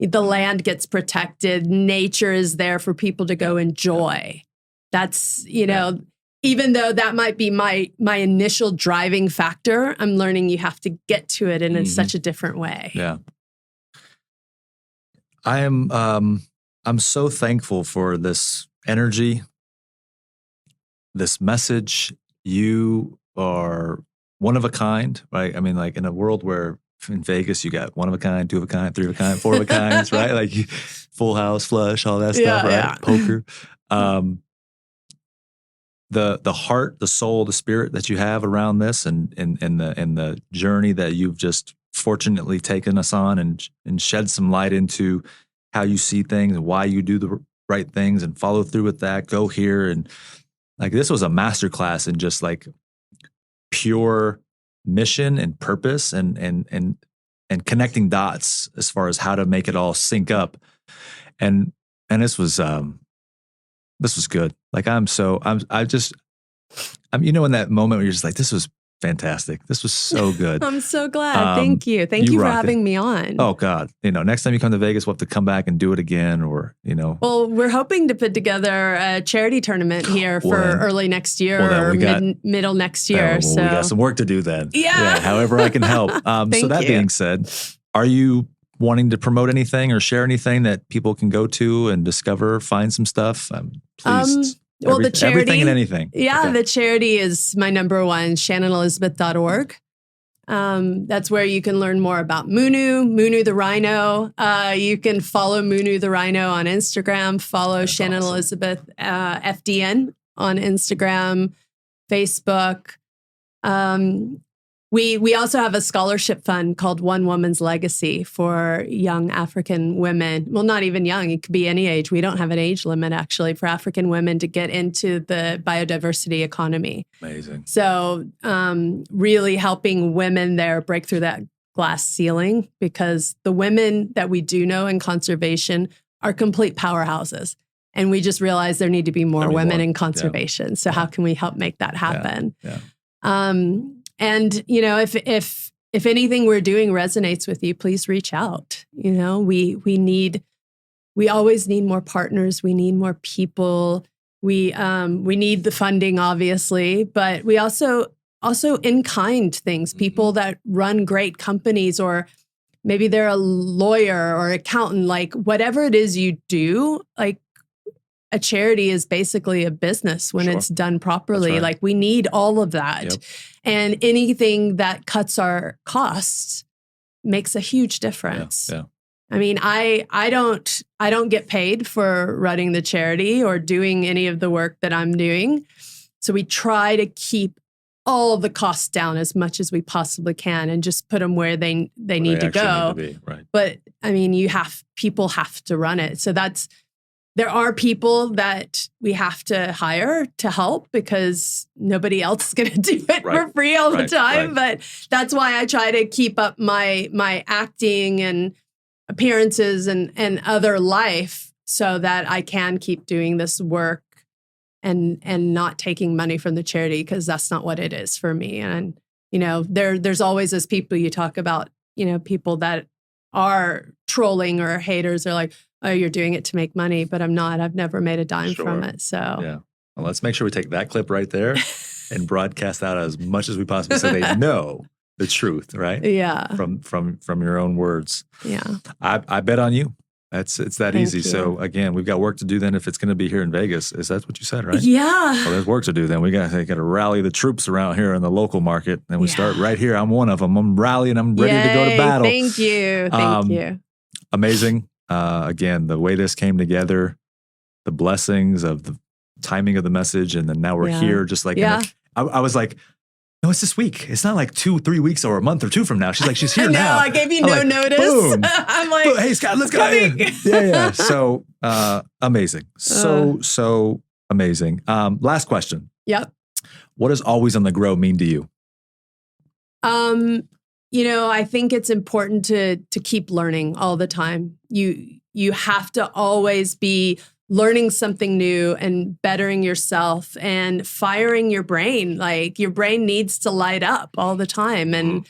The land gets protected. Nature is there for people to go enjoy. That's, even though that might be my initial driving factor, I'm learning you have to get to it in such a different way. Yeah. I'm so thankful for this energy, this message. You are one of a kind, right? I mean, like in a world where in Vegas, you got one of a kind, two of a kind, three of a kind, four of a kinds, right? Like Full House, Flush, all that stuff, right? Yeah. Poker. the heart, the soul, the spirit that you have around this, and the journey that you've just fortunately taken us on, and shed some light into how you see things and why you do the right things and follow through with that. Go here, and like this was a masterclass in just like pure mission and purpose and connecting dots as far as how to make it all sync up. And this was good. Like I'm you know, in that moment where you're just like, this was fantastic. This was so good. I'm so glad. Thank you. Thank you for having me on. Oh God. You know, next time you come to Vegas, we'll have to come back and do it again, or, you know. Well, we're hoping to put together a charity tournament here for early next year or middle next year. So we got some work to do then. Yeah. However I can help. So that being said, are you wanting to promote anything or share anything that people can go to and discover, find some stuff? Please. Well, the charity, everything and anything. Yeah, okay. The charity is my number one, ShannonElizabeth.org. That's where you can learn more about Munu the Rhino. You can follow Munu the Rhino on Instagram. Follow That's Shannon awesome. Elizabeth FDN on Instagram, Facebook. We also have a scholarship fund called One Woman's Legacy for young African women. Well, not even young. It could be any age. We don't have an age limit, actually, for African women to get into the biodiversity economy. Amazing. So really helping women there break through that glass ceiling, because the women that we do know in conservation are complete powerhouses. And we just realize there need to be more women in conservation. Yeah. So how can we help make that happen? Yeah. And, you know, if anything we're doing resonates with you, please reach out. You know, we always need more partners. We need more people. We need the funding, obviously, but we also in-kind things, people that run great companies, or maybe they're a lawyer or accountant, like whatever it is you do, like a charity is basically a business when it's done properly. Right. Like we need all of that. Yep. And anything that cuts our costs makes a huge difference. Yeah. I mean, I don't get paid for running the charity or doing any of the work that I'm doing. So we try to keep all of the costs down as much as we possibly can and just put them where they need to go. Right. But I mean, people have to run it. So there are people that we have to hire to help because nobody else is going to do it for free all the time. But that's why I try to keep up my acting and appearances and other life so that I can keep doing this work and not taking money from the charity, because that's not what it is for me. And, you know, there's always those people you talk about, you know, people that are trolling or haters are like, oh, you're doing it to make money, but I'm not. I've never made a dime from it. So yeah, well, let's make sure we take that clip right there and broadcast out as much as we possibly so they know the truth, right? Yeah, from your own words. Yeah, I bet on you. It's that Thank easy. you. So again, we've got work to do then. If it's going to be here in Vegas, is that what you said, right? Yeah. Well, there's work to do then. We got to rally the troops around here in the local market, and we start right here. I'm one of them. I'm rallying. I'm ready to go to battle. Thank you. Thank you. Amazing. Again, the way this came together, the blessings of the timing of the message, and then now we're here. Just like I was like, no, it's this week. It's not like 2-3 weeks or a month or two from now. She's like, she's here now. I gave you no notice. Boom. I'm like, hey Scott, let's go. Yeah. So amazing. So amazing. Last question. Yep. What does always on the grow mean to you? You know, I think it's important to keep learning all the time. You have to always be learning something new and bettering yourself and firing your brain. Like your brain needs to light up all the time. And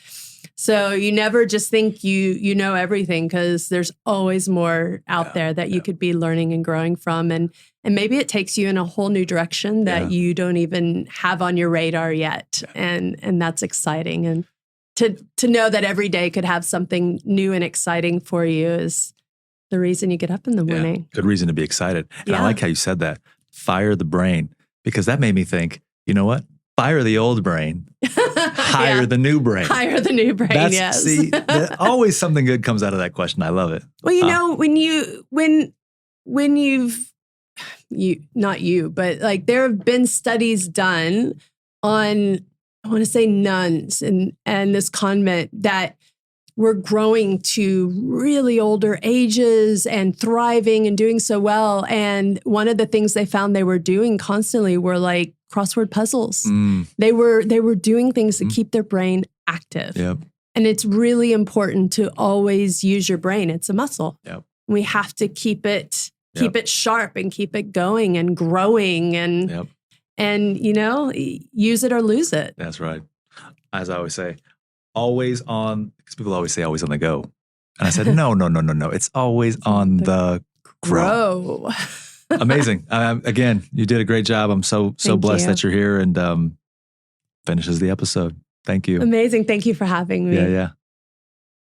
so you never just think you know everything, because there's always more out there that you could be learning and growing from. And maybe it takes you in a whole new direction that you don't even have on your radar yet. And that's exciting. And to know that every day could have something new and exciting for you is the reason you get up in the morning. Good reason to be excited. And I like how you said that. Fire the brain, because that made me think, you know what? Fire the old brain, hire the new brain. Hire the new brain, yes. See, always something good comes out of that question. I love it. Well, you know, when you've not you, but like there have been studies done on, I want to say nuns and this convent that were growing to really older ages and thriving and doing so well. And one of the things they found they were doing constantly were like crossword puzzles. They were doing things to keep their brain active. Yep. And it's really important to always use your brain. It's a muscle. Yep. We have to keep it sharp and keep it going and growing and use it or lose it. That's right. As I always say, always on, because people always say always on the go. And I said, no. It's always on the grow. Amazing. Again, you did a great job. I'm so blessed that you're here and finishes the episode. Thank you. Amazing. Thank you for having me. Yeah.